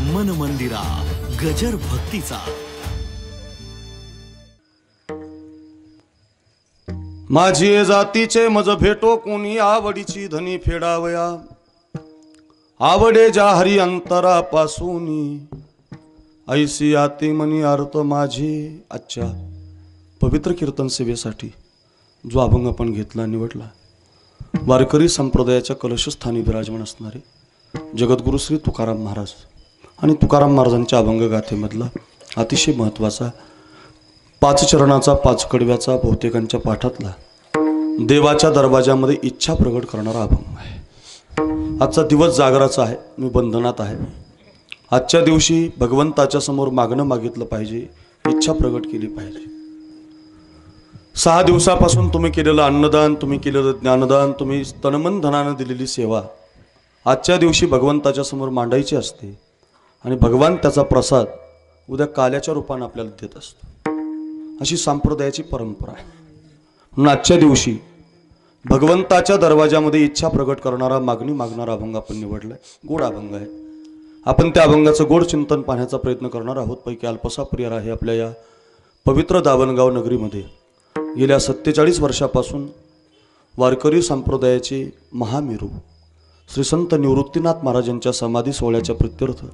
मन मंदिरा गजर भक्तीचा। माझी जातीचे मज भेटो कोणी आवडीची धनी फेडावया, आवडे ज्या हरी अंतरापासून ऐसी आती मनी अर्थ माझी। आजच्या पवित्र कीर्तन सेवेसाठी जो अभंग आपण घेतला निवडला, वारकरी संप्रदायाच्या कलशस्थानी विराजमान असणारे जगद्गुरु श्री तुकाराम महाराज आणि तुकाराम महाराजांच्या अभंग गाथेमधला अतिशय महत्त्वाचा 5 चरणाचा 5 कडव्याचा बहुतेकांच्या पाठातला देवाच्या दरवाजामध्ये इच्छा प्रगट करणारा अभंग आहे। आजचा दिवस जागराचा आहे, मी बंधनात आहे। आजच्या दिवशी भगवंताच्या समोर मागणं मागितलं पाहिजे, इच्छा प्रगट केली पाहिजे। 6 दिवसापासून तुम्ही केलेलं अन्नदान, तुम्ही केलेलं ज्ञानदान, तुम्ही तनमन धनानं दिलेली सेवा आजच्या दिवशी भगवंताच्या समोर मांडायची असते आणि भगवान त्याचा प्रसाद उद्या काल्याच्या रूपाने आपल्याला देत असतो। अशी संप्रदायाची परंपरा आहे। म्हणून आजच्या दिवशी भगवंताच्या दरवाजामध्ये इच्छा प्रगट करणारा मागणी मागणारा अभंग आपण निवडलाय। गोड अभंग आहे। आपण त्या अभंगाचं गोड चिंतन पाहण्याचा प्रयत्न करणार आहोत। पैकी अल्पसा प्रियर आहे आपल्या या पवित्र दावणगाव नगरीमध्ये गेल्या 47 वर्षापासून वारकरी संप्रदायाचे महामेरू श्री संत निवृत्तीनाथ महाराजांच्या समाधी सोहळ्याच्या प्रित्यर्थ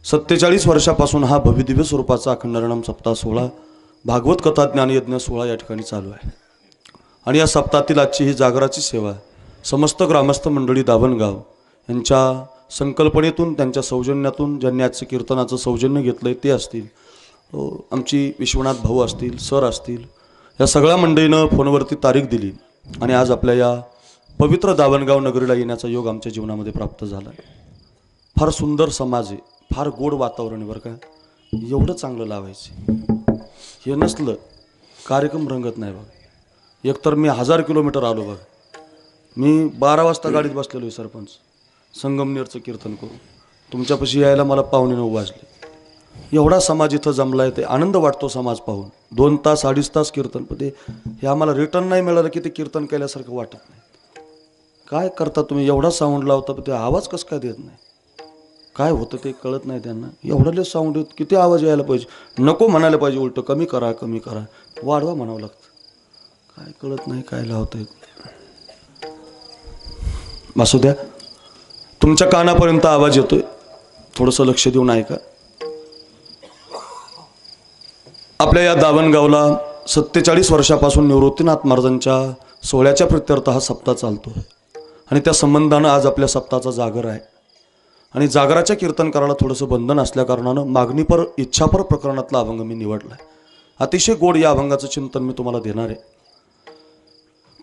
47 वर्षापासून हा भव्यदिव्य स्वरूपाचा अखंडनाम सप्ताह सोहळा भागवत कथा ज्ञानयज्ञ सोहळा या ठिकाणी चालू आहे। आणि या सप्ताहातील आजची ही जागराची सेवा समस्त ग्रामस्थ मंडळी दावणगाव यांच्या संकल्पनेतून, त्यांच्या सौजन्यातून ज्यांनी आजचं कीर्तनाचं सौजन्य घेतलंय ते असतील, आमची विश्वनाथ भाऊ असतील, सर असतील, या सगळ्या मंडळीनं फोनवरती तारीख दिली आणि आज आपल्या या पवित्र दावणगाव नगरीला येण्याचा योग आमच्या जीवनामध्ये प्राप्त झाला। फार सुंदर समाज आहे, फार गोड वातावरण आहे बरं का। एवढं चांगलं लावायचं हे नसलं कार्यक्रम रंगत नाही बघा। एकतर मी 1000 किलोमीटर आलो बघा। मी 12 वाजता गाडीत बसलेलो आहे सरपंच, संगमनेरचं कीर्तन करून तुमच्यापाशी यायला मला 8:45 वाजले। एवढा समाज इथं जमला आहे, ते आनंद वाटतो समाज पाहून। 2 तास 2.5 तास कीर्तन, पण ते हे आम्हाला रिटर्न नाही मिळालं की ते कीर्तन केल्यासारखं वाटत नाही। काय करता तुम्ही? एवढा साऊंड लावता, पण ते आवाज कसं काय देत नाही? काय होतं ते कळत नाही त्यांना। एवढाले साऊंड येत, किती आवाज यायला पाहिजे, नको म्हणायला पाहिजे, उलट कमी करा कमी करा, वाढवा म्हणावं लागतं। काय कळत नाही काय लावतंय। असू द्या, तुमच्या कानापर्यंत आवाज येतोय, थोडंसं लक्ष देऊन ऐका। आपल्या या दावणगावला 47 वर्षापासून निवृत्तीनाथ महाराजांच्या सोहळ्याच्या प्रित्यर्थ हा सप्ताह चालतो आणि त्या संबंधानं आज आपल्या सप्ताहाचा जागर आहे। आणि जागराच्या कीर्तन करायला थोडंसं बंधन असल्या कारणानं मागणीपर इच्छापर प्रकरणातला अभंग मी निवडला आहे। अतिशय गोड या अभंगाचं चिंतन मी तुम्हाला देणार आहे।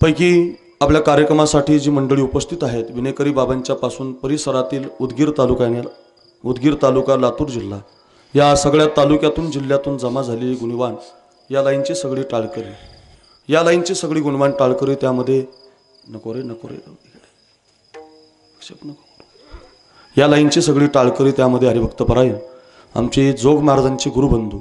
पैकी आपल्या कार्यक्रमासाठी जी मंडळी उपस्थित आहेत, विनेकरी बाबांच्या पासून परिसरातील उदगीर तालुका लातूर जिल्हा या सगळ्या तालुक्यातून जिल्ह्यातून जमा झालेली गुणवान या लाईनची सगळी टाळकरी, या लाईनची सगळी गुणवान टाळकरी, त्यामध्ये नको रे या लाईनची सगळी टाळकरी, त्यामध्ये हरिभक्तपरायण आमचे जोग महाराजांचे गुरुबंधू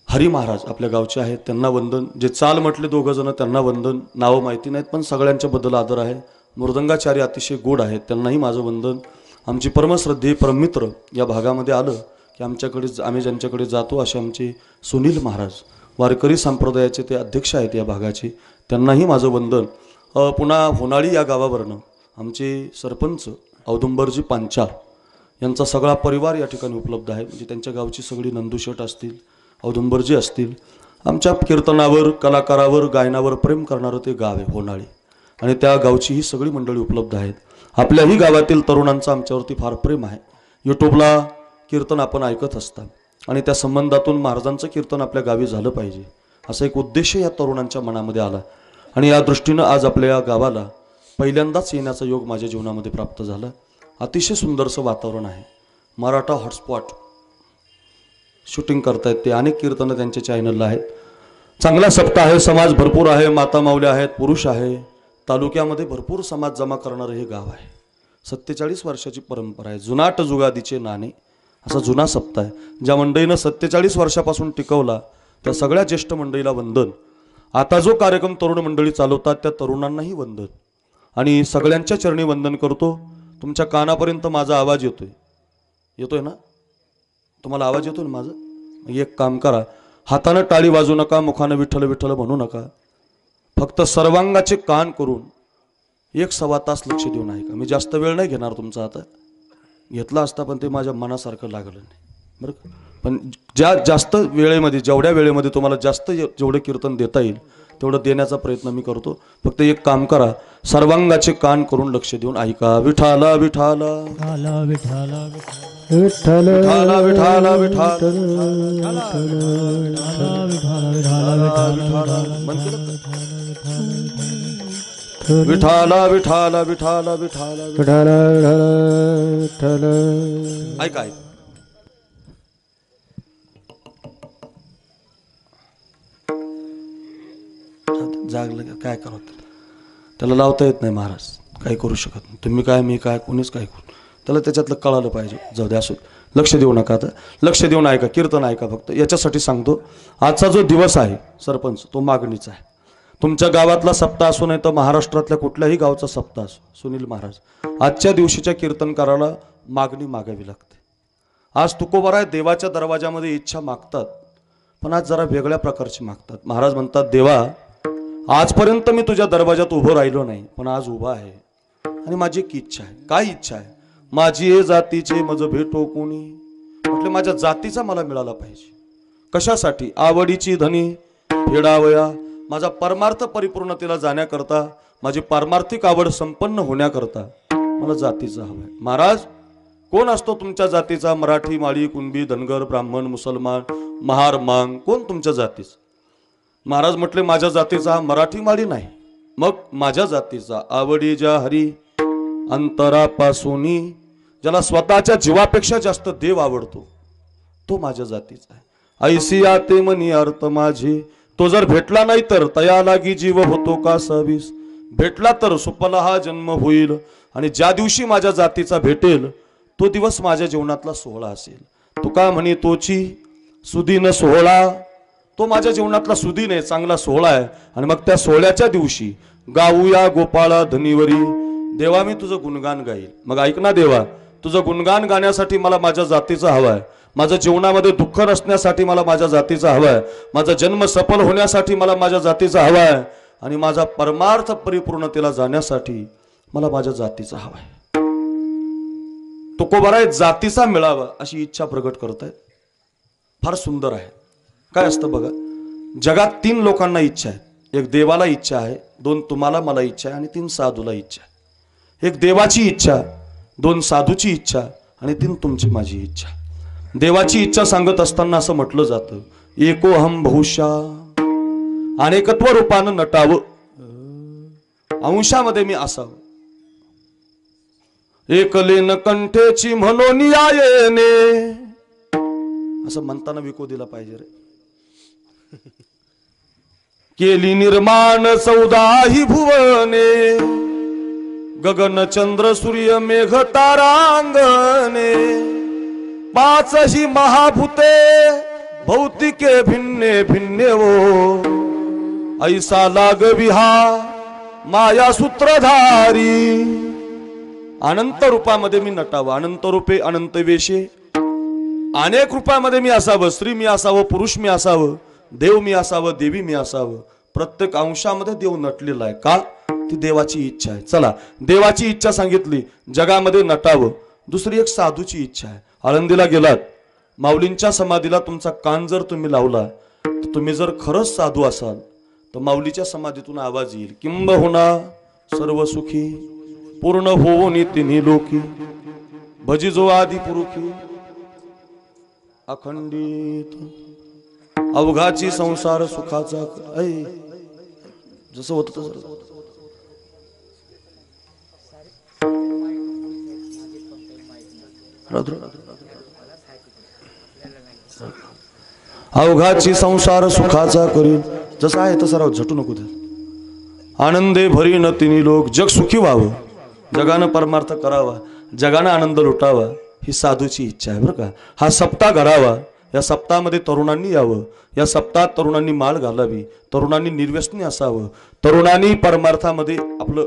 हरी महाराज आपल्या गावचे आहेत, त्यांना वंदन। जे चाल म्हटले 2 जण त्यांना वंदन, नावं माहिती नाहीत पण सगळ्यांच्या बद्दल आदर आहे। मृदंगाचार्य अतिशय गोड आहेत, त्यांनाही माझं वंदन। आमची परमश्रद्धेय परममित्र या भागामध्ये आलं की आम्ही ज्यांच्याकडे जातो असे आमचे सुनील महाराज वारकरी संप्रदायाचे ते अध्यक्ष आहेत या भागाचे, त्यांनाही माझं वंदन। पुन्हा होनाळी या गावावरनं आमचे सरपंच औदुंबरजी पांचाळ यांचा सगळा परिवार या ठिकाणी उपलब्ध आहे। म्हणजे त्यांच्या गावची सगळी नंदूशेठ असतील, औदुंबरजी असतील, आमच्या कीर्तनावर, कलाकारावर, गायनावर प्रेम करणारं ते गाव आहे होनाळी, आणि त्या गावची ही सगळी मंडळी उपलब्ध आहेत। आपल्याही गावातील तरुणांचं आमच्यावरती फार प्रेम आहे। यूट्यूबला कीर्तन आपण ऐकत असता आणि त्या संबंधातून महाराजांचं कीर्तन आपल्या गावी झालं पाहिजे असा एक उद्देश या तरुणांच्या मनामध्ये आला आणि या दृष्टीनं आज आपल्या या गावाला पहिल्यांदाच येण्याचा योग माझ्या जीवनामध्ये प्राप्त झाला। अतिशय सुंदरसं वातावरण आहे। मराठा हॉटस्पॉट शूटिंग करतायत ते, अनेक कीर्तनं त्यांच्या चॅनलला आहेत। चांगला सप्ताह आहे, समाज भरपूर आहे, माता माऊल्या आहेत, पुरुष आहे, तालुक्यामध्ये भरपूर समाज जमा करणारं हे गाव आहे। 47 वर्षाची परंपरा आहे। जुनाट जुगादीचे नाणे असा जुना सप्ताह आहे। ज्या मंडळीनं 47 वर्षापासून टिकवला त्या सगळ्या ज्येष्ठ मंडळीला वंदन। आता जो कार्यक्रम तरुण मंडळी चालवतात त्या तरुणांनाही वंदन आणि सगळ्यांच्या चरणी वंदन करतो। तुमच्या कानापर्यंत माझा आवाज येतोय, येतोय ना? तुम्हाला आवाज येतोय ना माझा? मग एक काम करा, हातानं टाळी वाजू नका, मुखानं विठ्ठल विठ्ठल म्हणू नका, फक्त सर्वांगाचे कान करून 1-1.25 तास लक्ष देऊन ऐका. मी जास्त वेळ नाही घेणार तुमचा, आता घेतला असता पण ते माझ्या मनासारखं लागलं नाही बरं का. पण जास्त वेळेमध्ये, जेवढ्या वेळेमध्ये तुम्हाला जास्त जेवढे कीर्तन देता येईल तेवढं देण्याचा प्रयत्न मी करतो. फक्त एक काम करा, सर्वांगाचे कान करून लक्ष देऊन ऐका. विठाला विठाला विठाला विठाला विठाला विठाला विठाला विठाला विठाला विठाला विठाला ऐका. जागलं का काय करत, त्याला लावता येत नाही महाराज, काही करू शकत नाही. तुम्ही काय मी काय कोणीच काय करू, त्याला त्याच्यातलं कळालं पाहिजे. जाऊ द्या, असो, लक्ष देऊ नका. आता लक्ष देऊन ऐका, कीर्तन ऐका. फक्त याच्यासाठी सांगतो, आजचा जो दिवस आहे सरपंच, तो मागणीचा आहे. तुमच्या गावातला सप्ताह असो नाही तर महाराष्ट्रातल्या कुठल्याही गावचा सप्ताह असो, सुनील महाराज, आजच्या दिवशीच्या कीर्तनकाराला मागणी मागावी लागते. आज तुकोबाराय देवाच्या दरवाजामध्ये इच्छा मागतात, पण आज जरा वेगळ्या प्रकारची मागतात. महाराज म्हणतात, देवा आजपर्यंत मी तुझ्या दरवाजात उभं राहिलो नाही, पण आज उभा आहे आणि माझी एक इच्छा आहे. काय इच्छा आहे? माझी ए जातीचे मज भेटो कोणी. म्हटले माझ्या जातीचा मला मिळाला पाहिजे. कशासाठी? आवडीची धनी फेडावया, माझा परमार्थ परिपूर्णतेला जाण्याकरता, माझी पारमार्थिक आवड संपन्न होण्याकरता मला जातीचा हवाय. महाराज, कोण असतो तुमच्या जातीचा? मराठी, माळी, कुणबी, धनगर, ब्राह्मण, मुसलमान, महार, मांग, कोण तुमच्या जातीचा? महाराज म्हटले, माझ्या जातीचा मराठी माळी नाही. मग माझ्या जातीचा आवडी ज्या हरी अंतरापासूनी, ज्याला स्वतःच्या जीवापेक्षा जास्त देव आवडतो, तो माझ्या जातीचा आहे. ऐसी आते मनी अर्थ माझे, तो जर भेटला नाही तर तया लागी जीव होतो का सवीस. भेटला तर सुपला हा जन्म होईल, आणि ज्या दिवशी माझ्या जातीचा भेटेल तो दिवस माझ्या जीवनातला सोहळा असेल. तुका म्हणे तोची सुदीन सोहळा, तो माझ्या जीवनातला सुदीन आहे, चांगला सोहळा आहे. आणि मग त्या सोहळ्याच्या दिवशी गाऊया गोपाळा धनीवरी, देवा मी तुझं गुणगान गाईल. मग ऐक ना देवा, तुझं गुणगान गाण्यासाठी मला माझ्या जातीचा हवाय. माझ्या जीवनामध्ये दुःख नसण्यासाठी मला माझ्या जातीचा हवाय. माझा जन्म सफल होण्यासाठी मला माझ्या जातीचा हवाय. आणि माझा परमार्थ परिपूर्णतेला जाण्यासाठी मला माझ्या जातीचा हवाय. तुकोबाराय जातीचा मिळावा अशी इच्छा प्रगट करतायत. फार सुंदर आहे. काय असतं बघा, जगात 3 लोकांना इच्छा आहे. एक देवाला इच्छा आहे, 2 तुम्हाला मला इच्छा आहे, आणि 3 साधूला इच्छा आहे. एक देवाची इच्छा, 2 साधूची इच्छा, आणि 3 तुमची माझी इच्छा. देवाची इच्छा सांगत असताना असं म्हटलं जातं, एकोहम बहुशा, अनेकत्व रूपानं नटावं, अंशामध्ये मी असावं. एकलेन कंठेची म्हणून यायने, असं म्हणताना विको दिला पाहिजे रे. केली निर्माण 14 भुवने, गगन चंद्र सूर्य मेघ तारांगणे. 5 महाभूते भौतिके भिन्ने भिन्ने वो, ऐसा लागवी हा माया सूत्रधारी. अनंत रूपामध्ये मी नटावं, अनंत रूपे अनंत वेशे, अनेक रूपामध्ये मी असावं. स्त्री मी असावं, पुरुष मी असावं, देव मी असावं, देवी मी असावं. प्रत्येक अंशामध्ये देव नटलेला आहे. का? ती देवाची इच्छा आहे. चला, देवाची इच्छा सांगितली, जगामध्ये नटावं. दुसरी एक साधूची इच्छा आहे. आळंदीला गेलात, माऊलींच्या समाधीला तुमचा कान जर तुम्ही लावला, तर तुम्ही जर खरंच साधू असाल तर माऊलीच्या समाधीतून आवाज येईल, किंबहुना सर्व सुखी पूर्ण होऊन तिन्ही लोकी, भजी जो आदि पुरुखी अखंडित अवघाची संसार सुखाचा. जसं होत तसं अवघाची संसार सुखाचा करील. जसं आहे तसं राहू, झटू नको. आनंदे भरी न तिन्ही लोक, जग सुखी व्हावं, जगानं परमार्थ करावा, जगानं आनंद लुटावा, ही साधूची इच्छा आहे बरं का. हा सप्ताह घडावा, या सप्ताहामध्ये तरुणांनी यावं, या सप्ताहात तरुणांनी माळ घालावी, तरुणांनी निर्व्यसनी असावं, तरुणांनी परमार्थामध्ये आपलं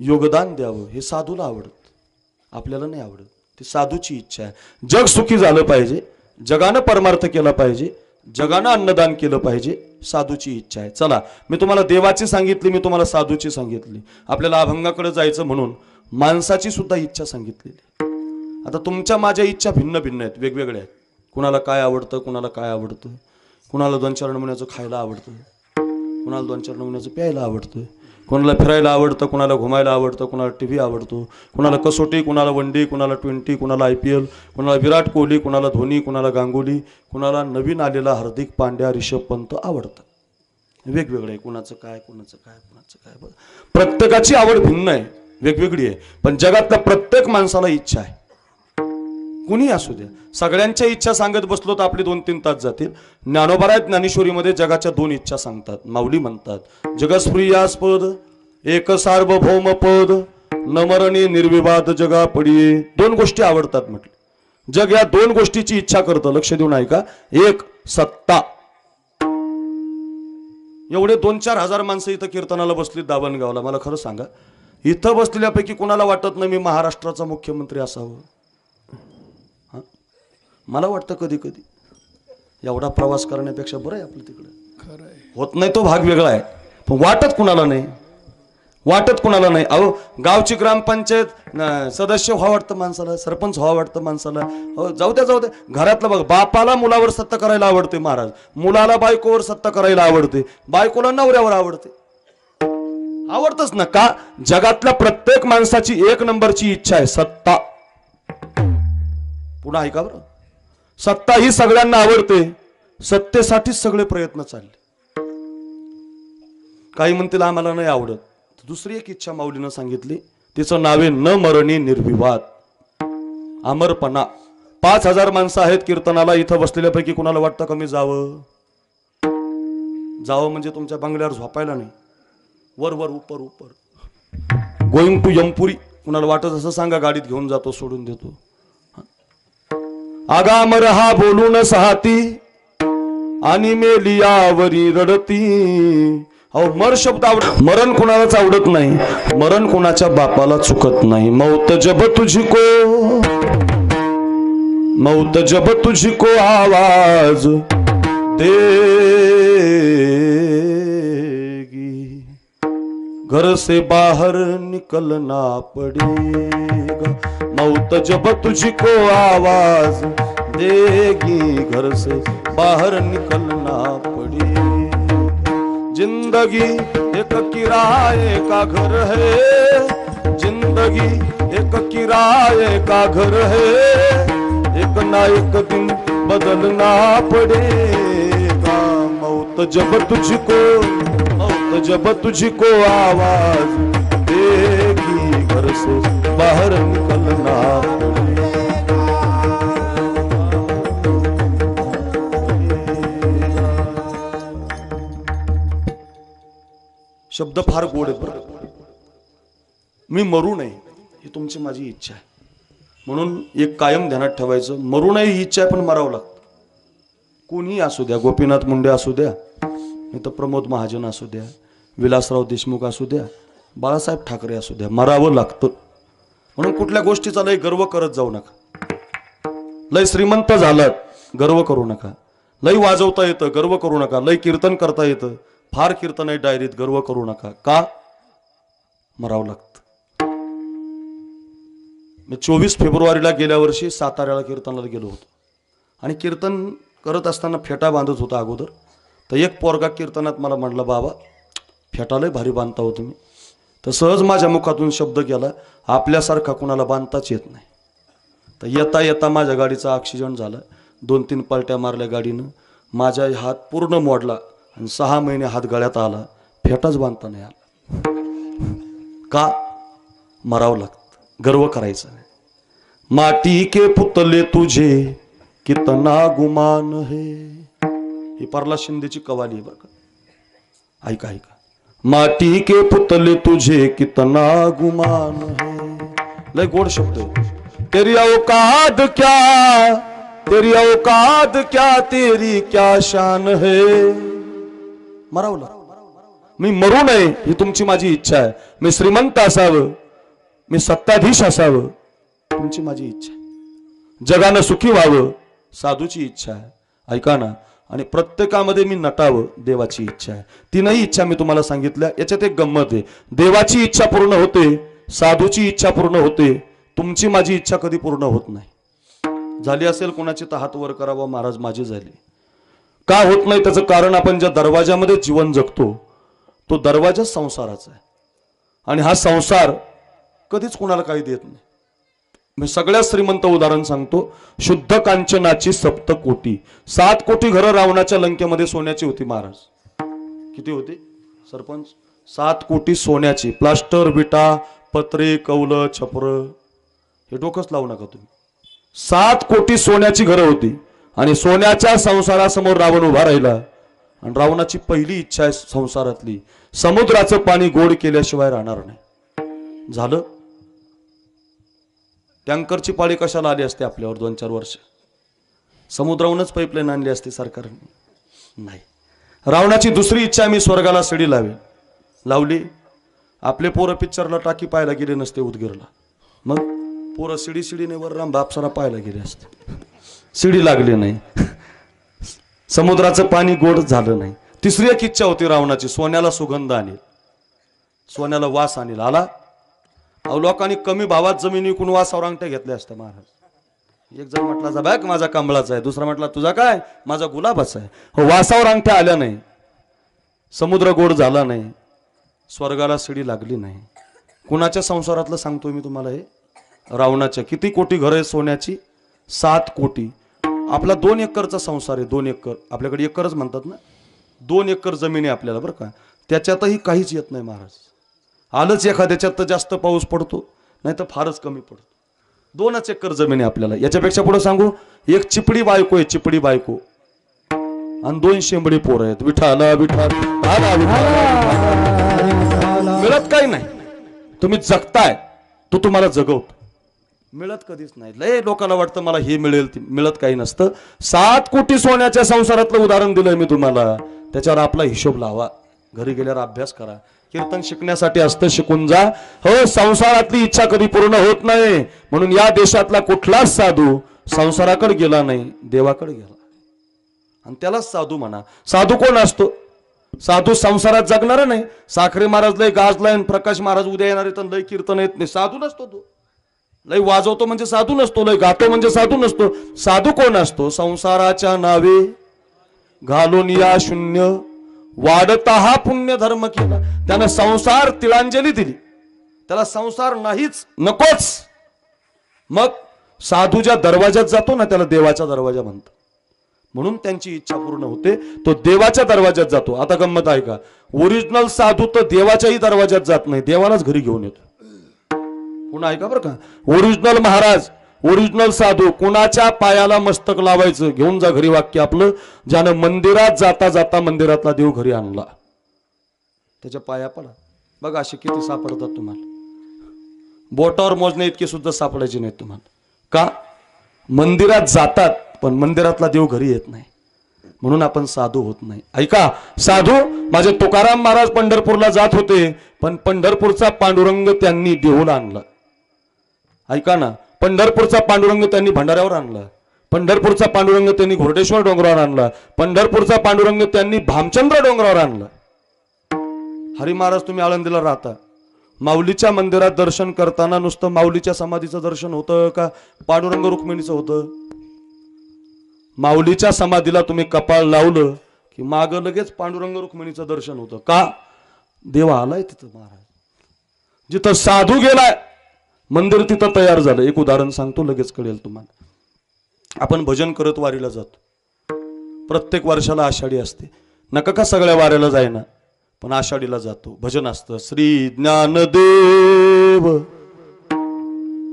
योगदान द्यावं. हे साधूला आवडत, आपल्याला नाही आवडत. ती साधूची इच्छा आहे. जग सुखी झालं पाहिजे, जगानं परमार्थ केला पाहिजे, जगानं अन्नदान केलं पाहिजे, साधूची इच्छा आहे. चला, मी तुम्हाला देवाची सांगितली, मी तुम्हाला साधूची सांगितली. आपल्याला अभंगाकडे जायचं म्हणून माणसाची सुद्धा इच्छा सांगितलेली. आता तुमच्या माझ्या इच्छा भिन्न भिन्न आहेत, वेगवेगळ्या आहेत. कुणाला काय आवडतं, कुणाला काय आवडतं, कुणाला 2-4 नमुन्याचं खायला आवडतं, कुणाला 2-4 नमुन्याचं प्यायला आवडतं, कुणाला फिरायला आवडतं, कुणाला घुमायला आवडतं, कुणाला टीव्ही आवडतो, कुणाला कसोटी, कुणाला वनडे, कुणाला 20, कुणाला IPL, कुणाला विराट कोहली, कुणाला धोनी, कुणाला गांगुली, कुणाला नवीन आलेला हार्दिक पांड्या, रिषभ पंत आवडतं. वेगवेगळं आहे, कुणाचं काय, कुणाचं काय, कुणाचं काय. प्रत्येकाची आवड भिन्न आहे, वेगवेगळी आहे. पण जगातल्या प्रत्येक माणसाला इच्छा आहे, कुणी असू द्या. सगळ्यांच्या इच्छा सांगत बसलो तर आपले 2-3 तास जातील. ज्ञानोबा ज्ञानेश्वरीमध्ये जगाच्या 2 इच्छा सांगतात. माऊली म्हणतात, जगस्प्रियास्पद एक सार्वभौम पद, न मरणे निर्विवाद जगा पडिये. 2 गोष्टी आवडतात म्हटलं. जग या 2 गोष्टीची इच्छा करतं. लक्ष देऊन ऐका. एक, सत्ता. एवढे 2-4 हजार माणसं इथं कीर्तनाला बसली दावणगावला. मला खरं सांगा, इथं बसलेल्यापैकी कोणाला वाटत नाही मी महाराष्ट्राचा मुख्यमंत्री असावं? मला वाटतं कधी कधी एवढा प्रवास करण्यापेक्षा बरं आहे आपलं तिकडे. खरं होत नाही तो भाग वेगळा आहे, पण वाटत कुणाला नाही, वाटत कुणाला नाही. अहो, गावची ग्रामपंचायत सदस्य व्हावं वाटतं माणसाला, सरपंच व्हावं वाटतं माणसाला. हो, जाऊ द्या जाऊ द्या. घरातलं बघ, बापाला मुलावर सत्ता करायला आवडते महाराज, मुलाला बायकोवर सत्ता करायला आवडते, बायकोला नवऱ्यावर आवडते. आवडतच ना का? जगातल्या प्रत्येक माणसाची 1 नंबरची इच्छा आहे सत्ता. पुन्हा ऐका बरं, सत्ता ही सगळ्यांना आवडते, सत्तेसाठीच सगळे प्रयत्न चालले. काही म्हणतील आम्हाला नाही आवडत. दुसरी एक इच्छा माऊलीनं सांगितली, तिचं नावे न मरणी निर्विवाद, अमरपणा. 5000 माणसं आहेत कीर्तनाला. इथं बसलेल्यापैकी कुणाला वाटतं का मी जावं? जावं म्हणजे तुमच्या बंगल्यावर झोपायला नाही, वर वर उपर उपर गोइंग टू यमपुरी. कुणाला वाटत असं सांगा, गाडीत घेऊन जातो, सोडून देतो. आगामर हा बोलून सहाती आणि मेलियावरी रडती. अहो, मर शब्द आवडत, मरण कोणालाच आवडत नाही, मरण कोणाच्या बापाला चुकत नाही. मौत जब तुझको, मौत जब तुझको आवाज देगी, घर से बाहर निकलना पड़ेगा. मौत जब तुझको आवाज देगी, घर से बाहर निकलना पड़ेगा. जिंदगी एक किराए का घर है, जिंदगी एक किराए का घर है, एक ना एक दिन बदलना पड़ेगा. मौत जब तुझको, मौत जब तुझको आवाज देगी, घर से बाहर निकलना पड़ेगा. शब्द फार गोड आहेत बरं. मी मरू नये ही तुमची माझी इच्छा आहे, म्हणून एक कायम ध्यानात ठेवायचं, मरू नये ही इच्छा आहे, पण मरावं लागतं. कोणीही असू द्या, गोपीनाथ मुंडे असू द्या, नाही तर प्रमोद महाजन असू द्या, विलासराव देशमुख असू द्या, बाळासाहेब ठाकरे असू द्या, मरावं लागतं. म्हणून कुठल्या गोष्टीचा लय गर्व करत जाऊ नका. लय श्रीमंत झालात गर्व करू नका, लय वाजवता येतं गर्व करू नका, लय कीर्तन करता येतं, फार कीर्तन आहे डायरीत, गर्व करू नका. का? मरावं लागतं. मी 24 फेब्रुवारीला गेल्या वर्षी साताऱ्याला कीर्तनाला गेलो होतो, आणि कीर्तन करत असताना फेटा बांधत होता अगोदर. तर एक पोरगा कीर्तनात मला म्हटला, बाबा फेटा लय भारी बांधता हो तुम्ही. तर सहज माझ्या मुखातून शब्द गेला, आपल्यासारखा कुणाला बांधताच येत नाही. तर येता येता माझ्या गाडीचा ॲक्सिडेंट झाला. 2-3 पलट्या मारल्या गाडीनं, माझा हात पूर्ण मोडला आणि 6 महिने हात गळ्यात आला, फेटाच बांधता नाही आला. का? मरावं लागतं, गर्व करायचं नाही. माटी के पुतले तुझे कितना गुमान है, ही प्रल्हाद शिंदेची कवाली आहे बरं का. ऐका ऐका. माटी के पुतले तुझे कितना गुमान है, लय गोड शब्द आहे. तेरी औकात क्या, तेरी औकात क्या, तेरी क्या शान है. मरावं लागतं. मी मरू नये ही तुमची माझी इच्छा आहे. मी श्रीमंत असावं, मी सत्ताधीश असावं, तुमची माझी इच्छा आहे. जगानं सुखी व्हावं साधूची इच्छा आहे, ऐका ना. आणि प्रत्येकामध्ये मी नटावं देवाची इच्छा आहे. तीनही इच्छा मी तुम्हाला सांगितल्या. याच्यात एक गंमत आहे, देवाची इच्छा पूर्ण होते, साधूची इच्छा पूर्ण होते, तुमची माझी इच्छा कधी पूर्ण होत नाही. झाली असेल कोणाची तर हात वर करावा, महाराज माझी झाली. का होत नाही त्याचं कारण, आपण ज्या दरवाजामध्ये जीवन जगतो तो दरवाजा संसाराचा आहे. आणि हा संसार कधीच कोणाला काही देत नाही. मी सगळ्यात श्रीमंत उदाहरण सांगतो. शुद्ध कांचनाची सप्तकोटी, 7 कोटी घरं रावणाच्या लंकेमध्ये सोन्याची होती महाराज. किती होती सरपंच? 7 कोटी सोन्याची. प्लास्टर विटा पत्रे कौल छपर हे डोकंच लावू नका तुम्ही. 7 कोटी सोन्याची घरं होती आणि सोन्याच्या संसारासमोर रावण उभा राहिला. आणि रावणाची पहिली इच्छा आहे संसारातली, समुद्राचं पाणी गोड केल्याशिवाय राहणार नाही. झालं. टँकरची पाळी कशाला आली असते आपल्यावर 2-4 वर्ष? समुद्राहूनच पाईपलाईन आणली असते सरकारने. नाही. रावणाची दुसरी इच्छा, मी स्वर्गाला शिडी लावेल. लावली. आपले पोरं पिक्चरला टाकी पाहायला गेले नसते उदगीरला, मग पोरं शिडीने वर राम बापसारा पाहायला गेले असते. शिडी लागली नाही, समुद्राचं पाणी गोड झालं नाही. तिसरी एक इच्छा होती रावणाची, सोन्याला सुगंध आणेल, सोन्याला वास आणेल. आला. अहो लोकांनी कमी भावात जमीन विकून वासावर अंगठ्या घेतल्या असत्या महाराज. एक जण म्हटला जा बॅग माझा कमळाचा आहे, दुसरा म्हटला तुझा काय, माझा गुलाबाचा आहे. हो, वासावर अंगठ्या आल्या नाही, समुद्र गोड झाला नाही, स्वर्गाला शिडी लागली नाही. कुणाच्या संसारातलं सांगतोय मी तुम्हाला हे? रावणाच्या. किती कोटी घर आहे सोन्याची? 7 कोटी. आपला 2 एकरचा संसार आहे. 2 एकर, आपल्याकडे एकरच म्हणतात ना. 2 एकर जमीन आहे आपल्याला बरं का. त्याच्यातही काहीच येत नाही महाराज. आलंच एखाद्याच्यात तर जास्त पाऊस पडतो, नाही तर फारच कमी पडतो. 2च एकर जमीन आहे आपल्याला. याच्यापेक्षा पुढे सांगू, एक चिपडी बायको आहे, चिपडी बायको, आणि 2 शेंबडी पोरं आहेत. विठाला विठाल मिळत काही नाही. तुम्ही जगताय, तो तुम्हाला जगवतो. मिळत कधीच नाही. लय लोकांना वाटतं मला हे मिळेल, मिळत काही नसतं. 7 कोटी सोन्याच्या संसारातलं उदाहरण दिलंय मी तुम्हाला. त्याच्यावर आपला हिशोब लावा, घरी गेल्यावर अभ्यास करा. कीर्तन शिकण्यासाठी असतं, शिकून जा. हो, संसारातली इच्छा कधी पूर्ण होत नाही. म्हणून या देशातला कुठलाच साधू संसाराकडे गेला नाही, देवाकडे गेला. आणि त्यालाच साधू म्हणा. साधू कोण असतो? साधू संसारात जगणारा नाही. साखरे महाराज लय गाजलाय, प्रकाश महाराज उद्या येणार आहे, लय कीर्तन येत नाही, साधू नसतो तो. लय वाजवतो म्हणजे साधू नसतो, लय गातो म्हणजे साधू नसतो. साधू कोण असतो? संसाराच्या नावे घालून या शून्य वाढता हा पुण्य धर्म केला. त्यानं संसार तिळांजली दिली, त्याला संसार नाहीच, नकोच. मग साधूच्या दरवाजात जातो ना, त्याला देवाचा दरवाजा म्हणतात. म्हणून त्यांची इच्छा पूर्ण होते, तो देवाच्या दरवाजात जातो. आता गंमत आहे का, ओरिजिनल साधू तर देवाच्याही दरवाजात जात नाही, देवालाच घरी घेऊन येतो. पुन्हा ऐका बरं का, ओरिजिनल महाराज, ओरिजिनल साधू कुणाच्या पायाला मस्तक लावायचं, घेऊन जा घरी वाक्य आपलं. ज्यानं मंदिरात जाता जाता मंदिरातला देव घरी आणला, त्याच्या पाया पडा. बघा असे किती सापडतात तुम्हाला. बोटावर मोजणे इतके सुद्धा सापडायचे नाहीत तुम्हाला. का? मंदिरात जातात पण मंदिरातला देव घरी येत नाही, म्हणून आपण साधू होत नाही. ऐका, साधू माझे तुकाराम महाराज पंढरपूरला जात होते, पण पंढरपूरचा पांडुरंग त्यांनी देहूला आणला. ऐका ना, पंढरपूरचा पांडुरंग त्यांनी भंडाऱ्यावर आणला, पंढरपूरचा पांडुरंग त्यांनी घोरडेश्वर डोंगरावर आणला, पंढरपूरचा पांडुरंग त्यांनी भामचंद्र डोंगरावर आणला. हरी महाराज तुम्ही आळंदीला राहता, माऊलीच्या मंदिरात दर्शन करताना नुसतं माऊलीच्या समाधीचं दर्शन होतं का पांडुरंग रुक्मिणीचं होतं? माऊलीच्या समाधीला तुम्ही कपाळ लावलं की माग लगेच पांडुरंग रुक्मिणीचं दर्शन होतं. का? देवा आलाय तिथं महाराज. जिथं साधू गेलाय मंदिर तिथं तयार झालं. एक उदाहरण सांगतो, लगेच कळेल तुम्हाला. आपण भजन करत वारीला जातो, प्रत्येक वर्षाला आषाढी असते. नका का सगळ्या वाऱ्याला जाईना, पण आषाढीला जातो, भजन असतं. श्री ज्ञानदेव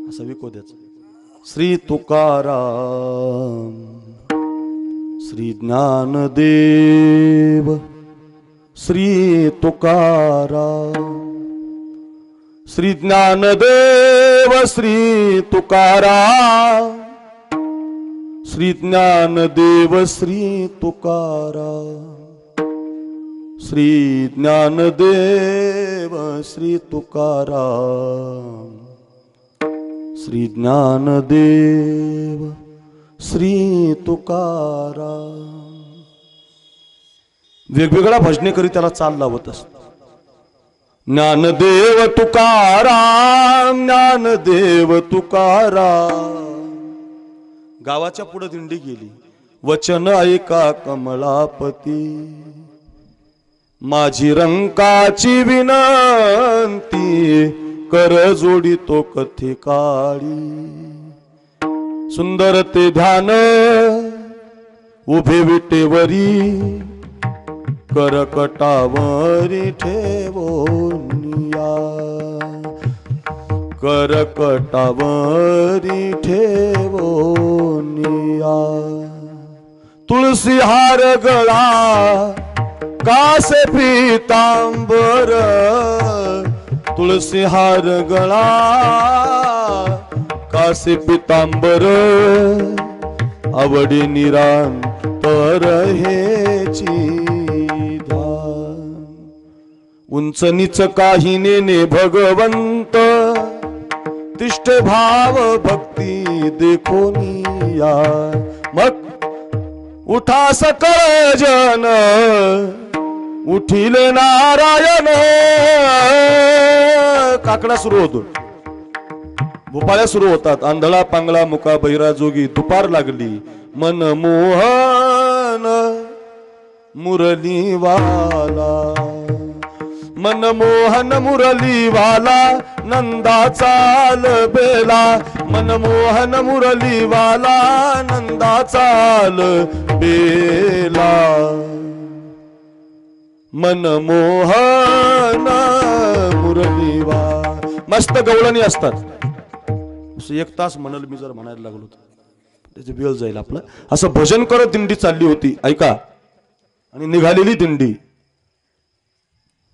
असं विकोद्याचं, श्री तुकाराम, श्री ज्ञानदेव, श्री तुकाराम, श्री ज्ञानदेव, श्री तुकाराम, श्री ज्ञानदेव, श्री तुकाराम, श्री ज्ञानदेव, श्री तुकाराम, श्री ज्ञानदेव. श्री तुकाराम. वेगवेगळ्या भजनेकरी त्याला चाल लावत असत. ज्ञानदेव तुकाराम, ज्ञानदेव तुकाराम. गावाच्या पुढे दिंडी गेली. वचन ऐका कमलापती, माझी रंकाची विनंती, कर जोडी तो कथे काळी. सुंदर ते ध्यान उभे विटेवरी, करकटावरी ठेवोनिया, करकटावरी ठेवोनिया. तुळसी हार गळा कासे पीतांबर, तुळसी हार गळा कासे पीतांबर, आवडी निरांतर हेची ध्यान. उंच नीच काही नेने भगवंत, तिष्ठ भाव भक्ती देखोनिया. मग उठा सकळ जन, उठिले नारायण. काकडा सुरू होतो, भोपाळ्या सुरू होतात. आंधळा पांगळा मुका बहिरा जोगी, दुपार लागली मन मोहन मुरलीवाला. मनमोहन मुरलीवाला नंदाचा बेला, मनमोहन मुरलीवाला नंदाचा बेला. मनमोहन मुरलीवाला. मस्त गवळणी असतात. एक तास म्हणाल मी जर म्हणायला लागलो तर त्याचे वेळ जाईल आपला. असं भजन करत दिंडी चालली होती. ऐका. आणि निघालेली दिंडी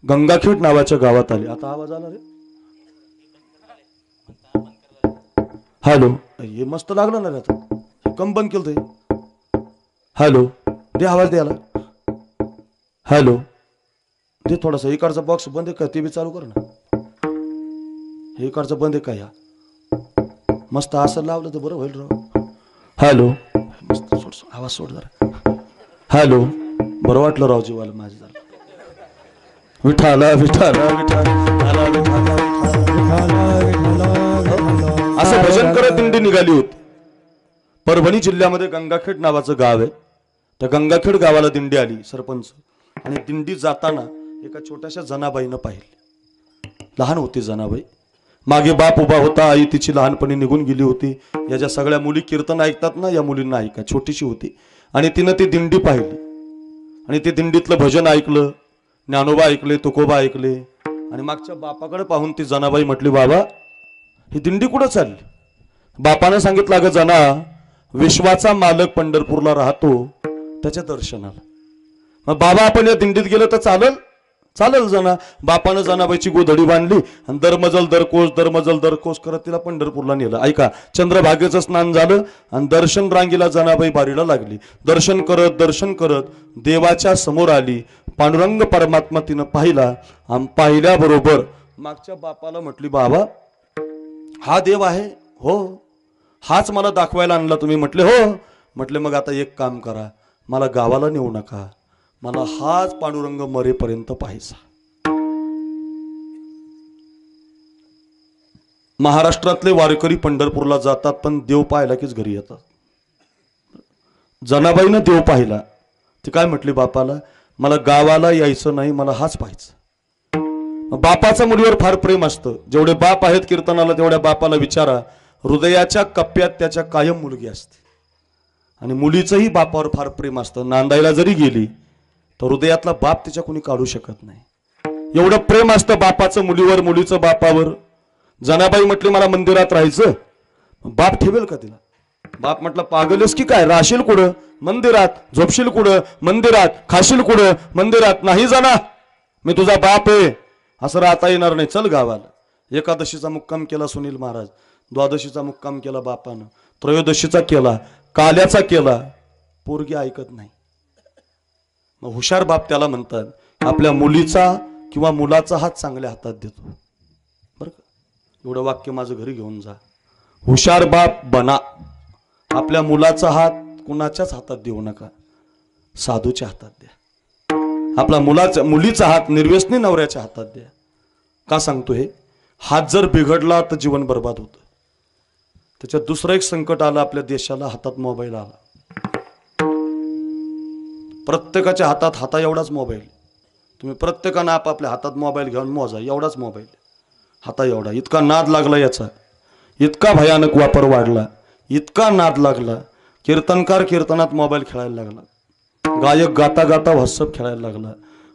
गंगाखेड नावाच्या गावात आली. आता आवाज आला रे. हॅलो. हे मस्त लागलं ना रे. आता कम बंद केलं ते. हॅलो दे आवाज द्यायला. हॅलो दे थोडासा. इकडचा बॉक्स बंद आहे का ते बी चालू कर ना. हे इकडचा बंद आहे का. या मस्त असं लावलं तर बरं होईल राव. हॅलो मस्त सोड, आवाज सोड जरा. हॅलो. बरं वाटलं राव जीवाला माझं झालं. विठाला विठाला विठाला. असं भजन करत दिंडी निघाली होती. परभणी जिल्ह्यामध्ये गंगाखेड नावाचं गाव आहे. त्या गंगाखेड गावाला दिंडी आली. सरपंच आणि दिंडी जाताना एका छोट्याशा जनाबाईनं पाहिली. लहान होती जनाबाई. मागे बाप उभा होता. आई तिची लहानपणी निघून गेली होती. या ज्या सगळ्या मुली कीर्तन ऐकतात ना, या मुलींना ऐका. छोटीशी होती आणि तिनं ती दिंडी पाहिली आणि ते दिंडीतलं भजन ऐकलं. ज्ञानोबा ऐकले, तुकोबा ऐकले. आणि मागच्या बापाकडे पाहून ती जनाबाई म्हटली, बाबा ही दिंडी कुठं चालली. बापानं सांगितलं, अगं जना, विश्वाचा मालक पंढरपूरला राहतो, त्याच्या दर्शनाला. मग बाबा आपण या दिंडीत गेलं तर चालेल. चालेल जना. बापानं जनाबाईची गोधडी बांधली आणि दरमजल दरकोस करत तिला पंढरपूरला नेलं. ऐका. चंद्रभागेचं स्नान झालं आणि दर्शन रांगीला जनाबाई बारीला लागली. दर्शन करत देवाच्या समोर आली. पांडुरंग परमात्मा तिनं पाहिला आणि पाहिल्याबरोबर मागच्या बापाला म्हटली, बाबा हा देव आहे. हो. हाच मला दाखवायला आणला तुम्ही. म्हटले हो. म्हटले मग आता एक काम करा, मला गावाला नेऊ नका, मला हाच पांडुरंग मरेपर्यंत पाहायचा. महाराष्ट्रातले वारकरी पंढरपूरला जातात पण देव पाहायला कीच घरी येतात. जनाबाईनं देव पाहिला. ती काय म्हटली बापाला, मला गावाला यायचं नाही, मला हाच पाहायचा. बापाचं मुलीवर फार प्रेम असतं. जेवढे बाप आहेत कीर्तनाला तेवढ्या बापाला विचारा, हृदयाच्या कप्प्यात त्याच्या कायम मुलगी असते. आणि मुलीचंही बापावर फार प्रेम असतं. नांदायला जरी गेली तर हृदयातला बाप तिच्या कोणी काढू शकत नाही. एवढं प्रेम असतं बापाचं मुलीवर, मुलीचं बापावर. जनाबाई म्हटली मला मंदिरात राहायचं. बाप ठेवेल का तिला. बाप म्हटलं पागलच की काय, राहशील कुठं मंदिरात, झोपशील कुठं मंदिरात, खाशील कुठं मंदिरात. नाही जाना, मी तुझा बाप आहे, असं राहता येणार नाही, चल गावाला. एकादशीचा मुक्काम केला सुनील महाराज, द्वादशीचा मुक्काम केला बापानं, त्रयोदशीचा केला, काल्याचा केला. पोरगी ऐकत नाही. मग हुशार बाप त्याला म्हणतात, आपल्या मुलीचा किंवा मुलाचा हात चांगल्या हातात देतो. बरं का, एवढं वाक्य माझं घरी घेऊन जा. हुशार बाप बना. आपल्या मुलाचा हात कुणाच्याच हातात देऊ नका, साधूच्या हातात द्या. आपला मुलीचा हात निर्व्यसनी नवऱ्याच्या हातात द्या. का सांगतो हे? हात जर बिघडला तर जीवन बर्बाद होतं. त्याच्यात दुसरं एक संकट आलं आपल्या देशाला, हातात मोबाईल आला. प्रत्येकाच्या हातात एवढाच मोबाईल. तुम्ही प्रत्येकानं आपापल्या हातात मोबाईल घेऊन मोजा, एवढाच मोबाईल हाता एवढा. इतका नाद लागला याचा, इतका भयानक वापर वाढला, इतका नाद लागला. कीर्तनकार कीर्तनात मोबाईल खेळायला लागला, गायक गाता गाता व्हॉट्सअप खेळायला लागला,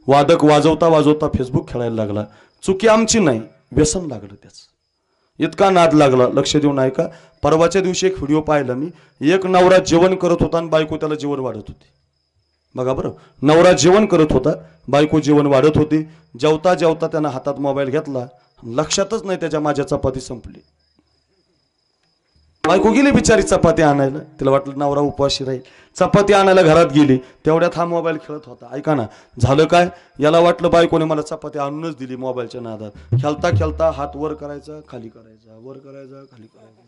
वादक वाजवता वाजवता फेसबुक खेळायला लागला. चुकी आमची नाही, व्यसन लागलं त्याचं. इतका नाद लागला. लक्ष देऊन ऐका. परवाच्या दिवशी एक व्हिडिओ पाहिला मी. एक नवरा जेवण करत होता आणि बायको त्याला जेवण वाढत होती. बघा बरं, नवरा जेवण करत होता, बायको जेवण वाढत होती. जेवता जेवता त्यानं हातात मोबाईल घेतला, लक्षातच नाही त्याच्या माझ्या चपाती संपली. बायको गेली बिचारी चपाती आणायला, तिला वाटलं नवरा उपवाशी राहील. चपाती आणायला घरात गेली, तेवढ्यात हा मोबाईल खेळत होता. ऐका ना, झालं काय, याला वाटलं बायकोने मला चपाती आणूनच दिली. मोबाईलच्या नादात खेळता खेळता हात वर करायचा खाली करायचा, वर करायचा खाली करायचा.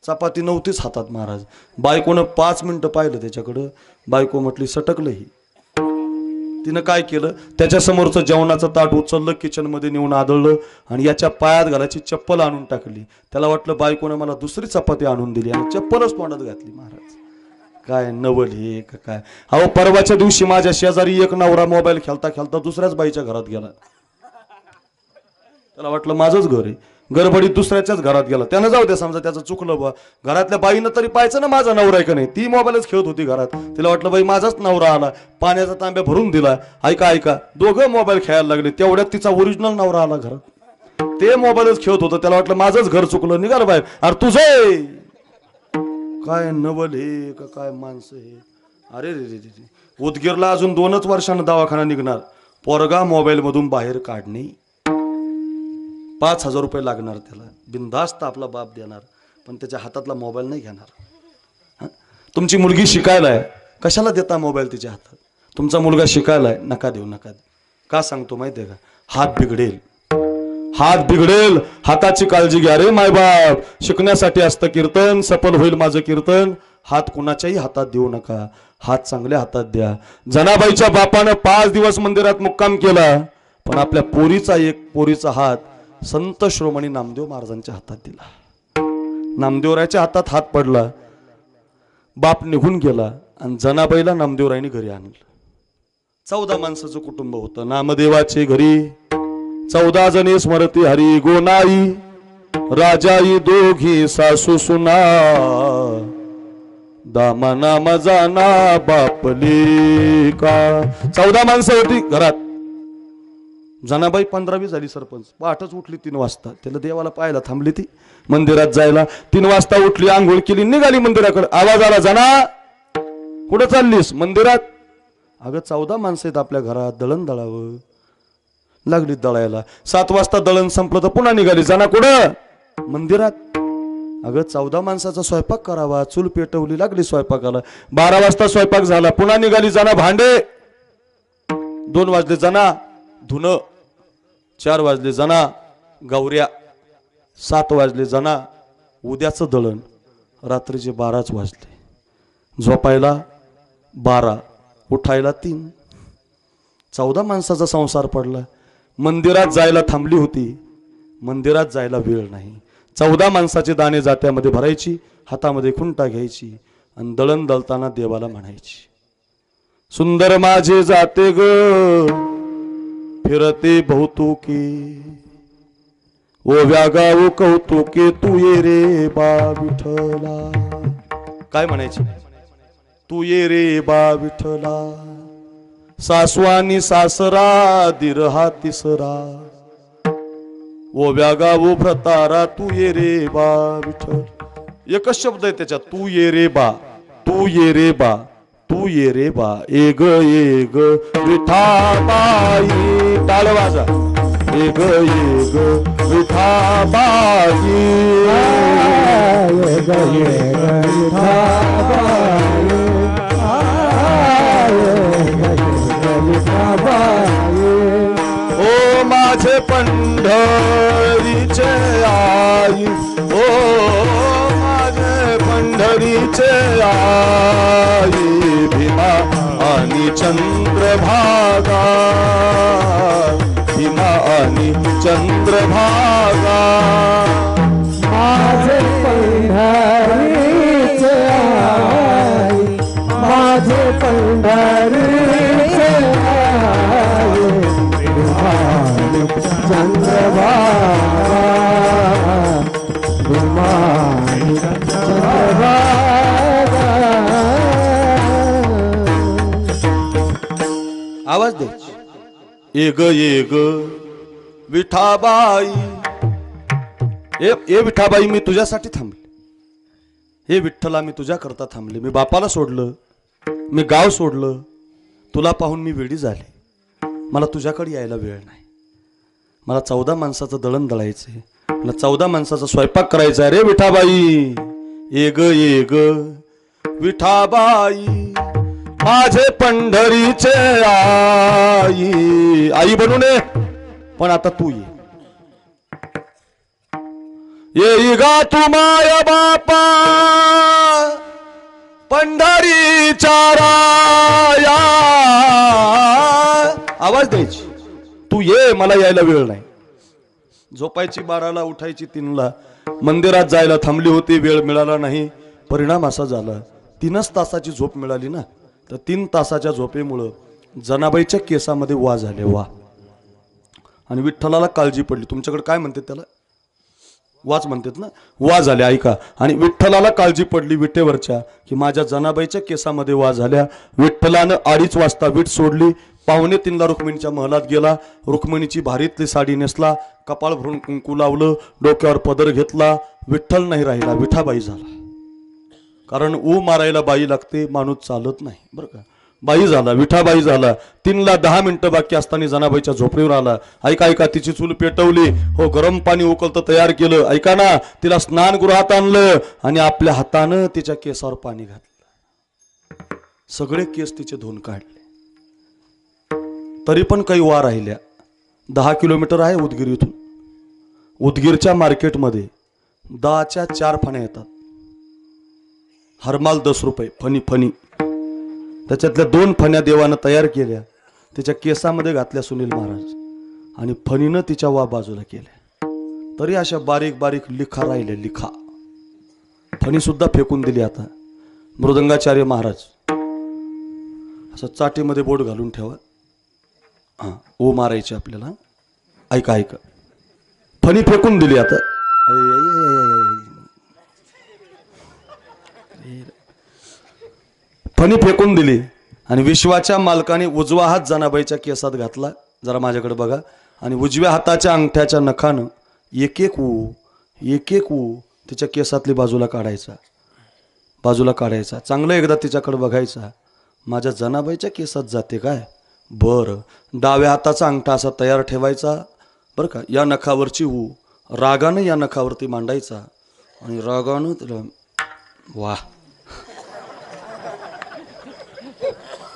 चपाती नव्हतीच हातात महाराज. बायकोनं 5 मिनिटं पाहिलं त्याच्याकडं. बायको म्हटली सटकलं ही. तिनं काय केलं, त्याच्या समोरचं जेवणाचं ताट उचललं, किचन मध्ये नेऊन आदळलं आणि याच्या पायात घालायची चप्पल आणून टाकली. त्याला वाटलं बायकोनं मला दुसरी चपाती आणून दिली आणि चप्पलच तोंडात घातली. महाराज काय नवल हे का काय. अहो, परवाच्या दिवशी माझ्या शेजारी एक नवरा मोबाईल खेळता खेळता दुसऱ्याच बाईच्या घरात गेला. त्याला वाटलं माझंच घर आहे, गडबडीत दुसऱ्याच्याच घरात गेला. त्यानं जाऊ द्या, समजा त्याचं चुकलं बा. घरातल्या बाईनं तरी पाहायचं ना माझा नवरा आहे का नाही. ती मोबाईलच खेळत होती घरात. तिला वाटलं बाई माझाच नवरा आला, पाण्याचा तांब्या भरून दिला. ऐका, दोघं मोबाईल खेळायला लागले. तेवढ्यात तिचा ओरिजिनल नवरा आला घरात. ते मोबाईलच खेळत होतं. त्याला वाटलं माझंच घर चुकलं, निघाल बाहेर. अरे तुझं काय नवल हे का काय माणसं हे. अरे रे रे रे, उदगीरला अजून 2च वर्षांना दवाखाना निघणार. पोरगा मोबाईल मधून बाहेर काढणे, 5,000 रुपये लागणार त्याला. बिनधास्त आपला बाप देणार, पण त्याच्या हातातला मोबाईल नाही घेणार. तुमची मुलगी शिकायला आहे, कशाला देता मोबाईल तिच्या हातात? तुमचा मुलगा शिकायला आहे, नका देऊ. का सांगतो माहिती आहे का? हात बिघडेल. हाताची काळजी घ्या रे मायबाप. शिकण्यासाठी असतं कीर्तन, सफल होईल माझं कीर्तन. हात कुणाच्याही हातात देऊ नका, हात चांगल्या हातात द्या. जनाबाईच्या बापानं 5 दिवस मंदिरात मुक्काम केला, पण आपल्या पोरीचा हात संत श्रोमणी नामदेव महाराजांच्या हातात दिला. नामदेवरायच्या हातात हात पडला, बाप निघून गेला आणि जनाबाईला नामदेवरायने घरी आणलं. 14 माणसाचं कुटुंब होतं. नामदेवाचे घरी 14 जणे स्मरती हरी गोनाई, राजाई दोघी सासू सुना, दामा नाम जाना बापले का. 14 माणसं होती घरात. जनाबाई 15वी झाली सरपंच. पहाटच उठली 3 वाजता. त्याला देवाला पाहायला थांबली ती मंदिरात जायला. 3 वाजता उठली, आंघोळ केली, निघाली मंदिराकडे. आवाज आला, जना कुठं चाललीस? मंदिरात. अगं 14 माणसं आहेत आपल्या घरात, दळण दळावं. लागली दळायला. 7 वाजता दळण संपलं तर पुन्हा निघाली. जना कुठं? मंदिरात. अगं 14 माणसाचा स्वयंपाक करावा, चूल पेटवली, लागली स्वयंपाकाला. 12 वाजता स्वयंपाक झाला, पुन्हा निघाली. जना भांडे. 2 वाजले जना धुणं. 4 वाजले जना गौऱ्या. 7 वाजले जना उद्याचं दळण. रात्रीचे 12च वाजले. झोपायला 12, उठायला 3. 14 माणसाचा संसार पडला. मंदिरात जायला थांबली होती, मंदिरात जायला वेळ नाही. 14 माणसाचे दाणे जात्यामध्ये भरायची, हातामध्ये खुंटा घ्यायची आणि दळण दळताना देवाला म्हणायची, सुंदर माझे जाते ग फिरते बहुतुकी, ओव्या गाव कौतुके तू ये रे बा विठला. काय म्हणायची? तू ये रे बा विठला. सासवानी सासरा दीर हा तिसरा, ओव्या गाव भ्रतारा तू ये रे बा विठल. एकच शब्द आहे त्याच्यात, तू ये रे बा, तू ये रे बा, तू ये रे बा. एग एग विठाबाई. टाळ वाजा. एग एग विठाबाई. एग एग विठाबाई. ओ माझे पंढरीचे आई, ओ माझे पंढरीचे चंद्रभागा, भीमा आणि चंद्रभागा. माझे पंढरीचे आई, माझे पंढरीचे आई, भीमा आणि चंद्रभागा, भीमा आणि चंद्रभागा. आवाज दे. एग एग विठाबाई, ए विठाबाई, मी तुझ्यासाठी थांबले. हे विठ्ठला, मी तुझ्या करता थांबले. मी बापाला सोडलं, मी गाव सोडलं, तुला पाहून मी वेडी झाले. मला तुझ्याकडे यायला वेळ नाही. मला 14 माणसाचं दळण दळायचंय, मला 14 माणसाचा स्वयंपाक करायचा आहे रे विठाबाई. एग एग विठाबाई, माझे पंढरीचे आई. आई बनू नये, पण आता तू ये गा तू माय बापा पंढरीच्या राया. आवाज द्यायची. तू ये, मला यायला वेळ नाही. झोपायची 12ला, उठायची 3ला. मंदिरात जायला थांबली होती, वेळ मिळाला नाही. परिणाम असा झाला, 3च तासाची झोप मिळाली ना, तर 3 तासाच्या झोपेमुळं जनाबाईच्या केसामध्ये वा झाले, वा. आणि विठ्ठलाला काळजी पडली. तुमच्याकडे काय म्हणतात त्याला? वाच म्हणतात ना, वा झाल्या. ऐका. आणि विठ्ठलाला काळजी पडली विटेवरच्या, की माझ्या जनाबाईच्या केसामध्ये वा झाल्या. विठ्ठलानं 2:30 वाजता वीट सोडली. 2:45ला रुक्मिणीच्या महलात गेला. रुक्मिणीची भारीतली साडी नेसला, कपाळ भरून कुंकू लावलं, डोक्यावर पदर घेतला. विठ्ठल नाही राहिला, विठाबाई झाला. कारण ऊ मारायला बाई लागते, माणूस चालत नाही बरं का. बाई झाला, विठाबाई झाला. 3ला 10 मिनिटं बाकी असताना जनाबाईच्या झोपडीवर आला. ऐका ऐका, तिची चूल पेटवली. हो, गरम पाणी उकळतं तयार केलं. ऐका ना, तिला स्नानगृहात आणलं आणि आपल्या हातानं तिच्या केसावर पाणी घातलं. सगळे केस तिचे धुवून काढले. तरी पण काही वा राहिल्या. 10 किलोमीटर आहे उदगीर इथून. उदगीरच्या मार्केटमध्ये 10च्या 4 फण्या येतात. हरमाल 10 रुपये फणी फणी. त्याच्यातल्या 2 फण्या देवानं तयार केल्या, तिच्या केसामध्ये घातल्या सुनील महाराज, आणि फणीनं तिच्या वा बाजूला केल्या. तरी अशा बारीक बारीक लिखा राहिले, लिखा. फणी सुद्धा फेकून दिली. आता मृदंगाचार्य महाराज असं चाटीमध्ये बोट घालून ठेवा. हां, ओ मारायचे आपल्याला. ऐका ऐका, फणी फेकून दिली. आता फणी फेकून दिली आणि विश्वाच्या मालकाने उजवा हात जनाबाईच्या केसात घातला. जरा माझ्याकडे बघा. आणि उजव्या हाताच्या अंगठ्याच्या नखानं एक एक ऊ तिच्या केसातली बाजूला काढायचा, बाजूला काढायचा. चांगलं एकदा तिच्याकडे बघायचा. माझ्या जनाबाईच्या केसात जाते काय? बरं. डाव्या हाताचा अंगठा असा तयार ठेवायचा बरं का. या नखावरची ऊ रागानं या नखावरती मांडायचा आणि रागानं तिला वा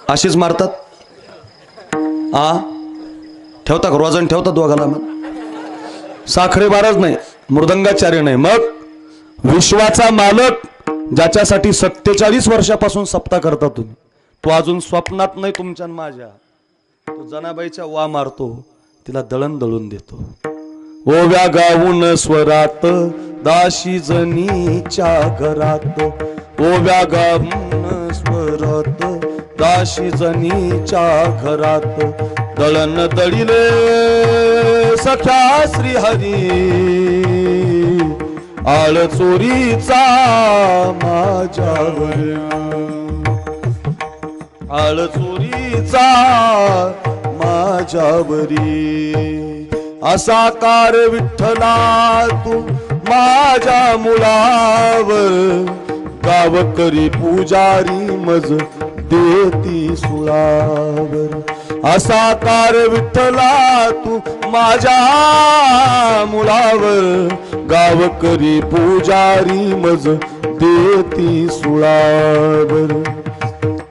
अशीच मारतात. ठेवता का रोजाने ठेवता दोघाला? मग साखरे बाराज नाही, मृदंगाचार्य नाही. मग विश्वाचा मालक ज्याच्यासाठी 47 वर्षापासून सप्ताह करता तुम्ही, तो अजून स्वप्नात नाही तुमच्या माझ्या. तो जनाबाईच्या वा मारतो, तिला दळण दळून देतो. ओव्या गाऊन स्वरात दाशी जनीच्या घरात, ओव्या गाऊन स्वरात दाशी जनीच्या घरात, दळण दळिले सख्या श्रीहरी, आळ चोरीचा माझ्यावर, आळ चोरीचा माझ्यावरी. असा कार विठ्ठला तू माझ्या मुळावर, गावकरी पुजारी मज देती सुळावर. असा कार विठ्ठला तू माझ्या मुळावर, गावकरी पुजारी मज देती सुळावर.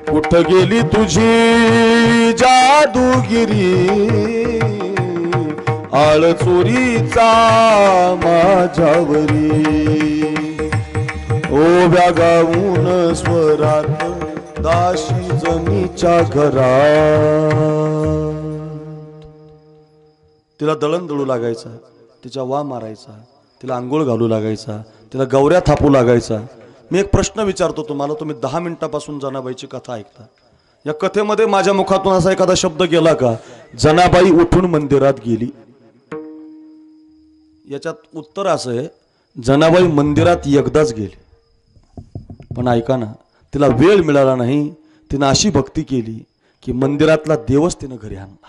कुठ गेली तुझी जादूगिरी, आळ चोरीचा माझ्यावरी. ओव्या गाऊन स्वरात दाशी जमीच्या घरात तिला दळण दळू लागायचा, तिच्या वा मारायचा, तिला आंघोळ घालू लागायचा, तिला गौऱ्या थापू लागायचा. मी एक प्रश्न विचारतो तुम्हाला, तुम्ही 10 मिनिटापासून जनाबाईची कथा ऐकता. या कथेमध्ये माझ्या मुखातून असा एखादा शब्द गेला का, जनाबाई उठून मंदिरात गेली? याच्यात उत्तर असं आहे, जनाबाई मंदिरात एकदाच गेली. पण ऐका ना, तिला वेळ मिळाला नाही. तिनं अशी भक्ती केली की मंदिरातला देवच तिनं घरी आणला.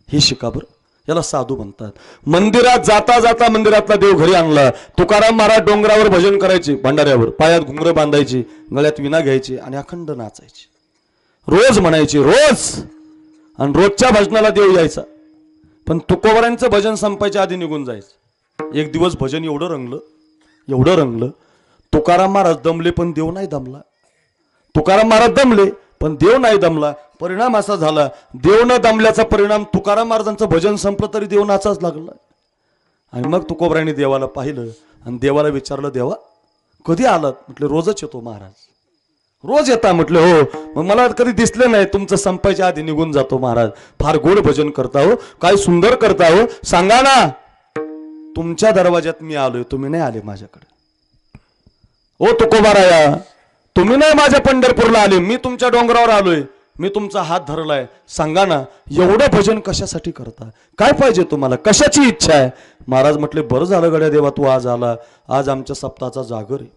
हे शिका बरं, याला साधू म्हणतात. मंदिरात जाता जाता मंदिरातला देव घरी आणला. तुकाराम महाराज डोंगरावर भजन करायचे, भंडाऱ्यावर पायात घुंगरं बांधायचे, गळ्यात विणा घ्यायचे आणि अखंड नाचायचे. रोज म्हणायचे, रोज. आणि रोजच्या भजनाला देव यायचा. पण तुकोबरांचं भजन संपायच्या आधी निघून जायचं. एक दिवस भजन एवढं रंगलं, तुकाराम महाराज दमले पण देव नाही दमला. तुकाराम महाराज दमले पण देव नाही दमला. परिणाम असा झाला, देव न दमल्याचा परिणाम, तुकाराम महाराजांचं भजन संपलं तरी देव नाचाच लागला. आणि मग तुकोबरांनी देवाला पाहिलं आणि देवाला विचारलं, देवा कधी आलात? म्हटले रोजच येतो महाराज. रोज येता? म्हटले हो. मग मला कधी दिसले नाही, तुमचं संपायच्या आधी निघून जातो महाराज. फार गोड भजन करता हो, काय सुंदर करता हो. सांगा ना, तुमच्या दरवाज्यात मी आलोय, तुम्ही नाही आले माझ्याकडे. ओ तुकोबाराया, तुम्ही नाही माझ्या पंढरपूरला आले, मी तुमच्या डोंगरावर आलोय, मी तुमचा हात धरलाय. सांगा ना, एवढं भजन कशासाठी करता? काय पाहिजे तुम्हाला? कशाची इच्छा आहे? महाराज म्हटले, बरं झालं गड्या देवा, तू आज आला. आज आमच्या सप्ताहाचा जागर आहे.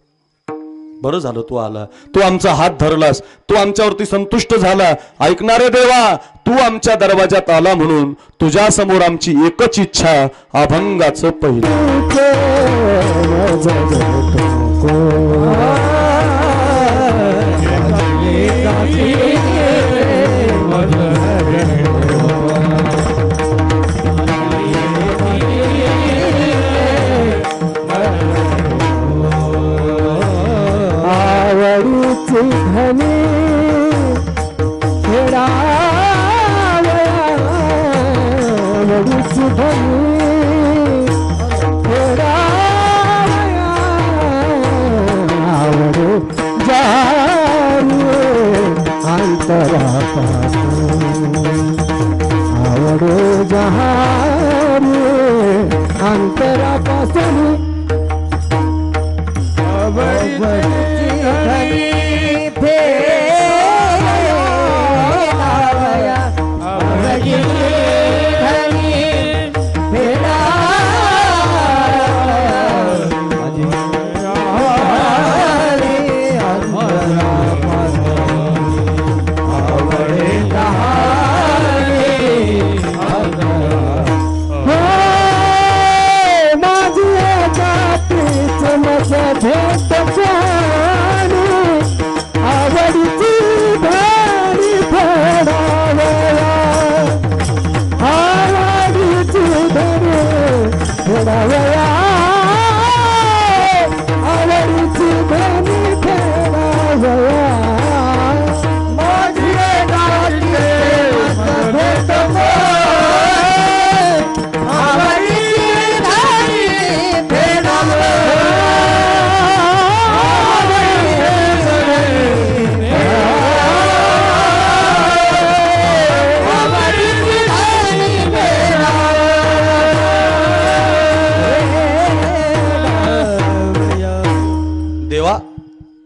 बरं झालं तू आला, तू आमचा हात धरलास, तू आमच्यावरती संतुष्ट झाला. ऐकणारे देवा, तू आमच्या दरवाजात आला म्हणून तुझ्या समोर आमची एकच इच्छा, अभंगाचं पहिलं.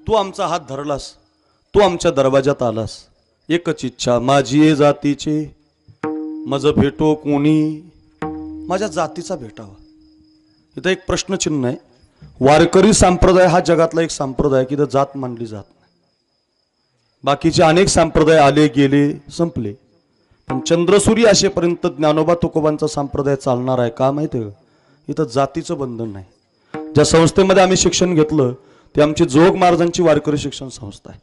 तू आमचा हात धरलास, तू आमच्या दरवाजात आलास. एकच इच्छा माझी आहे जातीचे, माझं भेटो कोणी, माझ्या जातीचा भेटावा. इथं एक प्रश्नचिन्ह आहे. वारकरी संप्रदाय हा जगातला एक संप्रदाय की जात मानली जात नाही. बाकीचे अनेक संप्रदाय आले गेले संपले, पण चंद्रसूर्य असेपर्यंत ज्ञानोबा तुकोबांचा संप्रदाय चालणार आहे. का माहिती आहे? इथं जातीचं बंधन नाही. ज्या संस्थेमध्ये आम्ही शिक्षण घेतलं ती आमची जोग महाराजांची वारकरी शिक्षण संस्था आहे.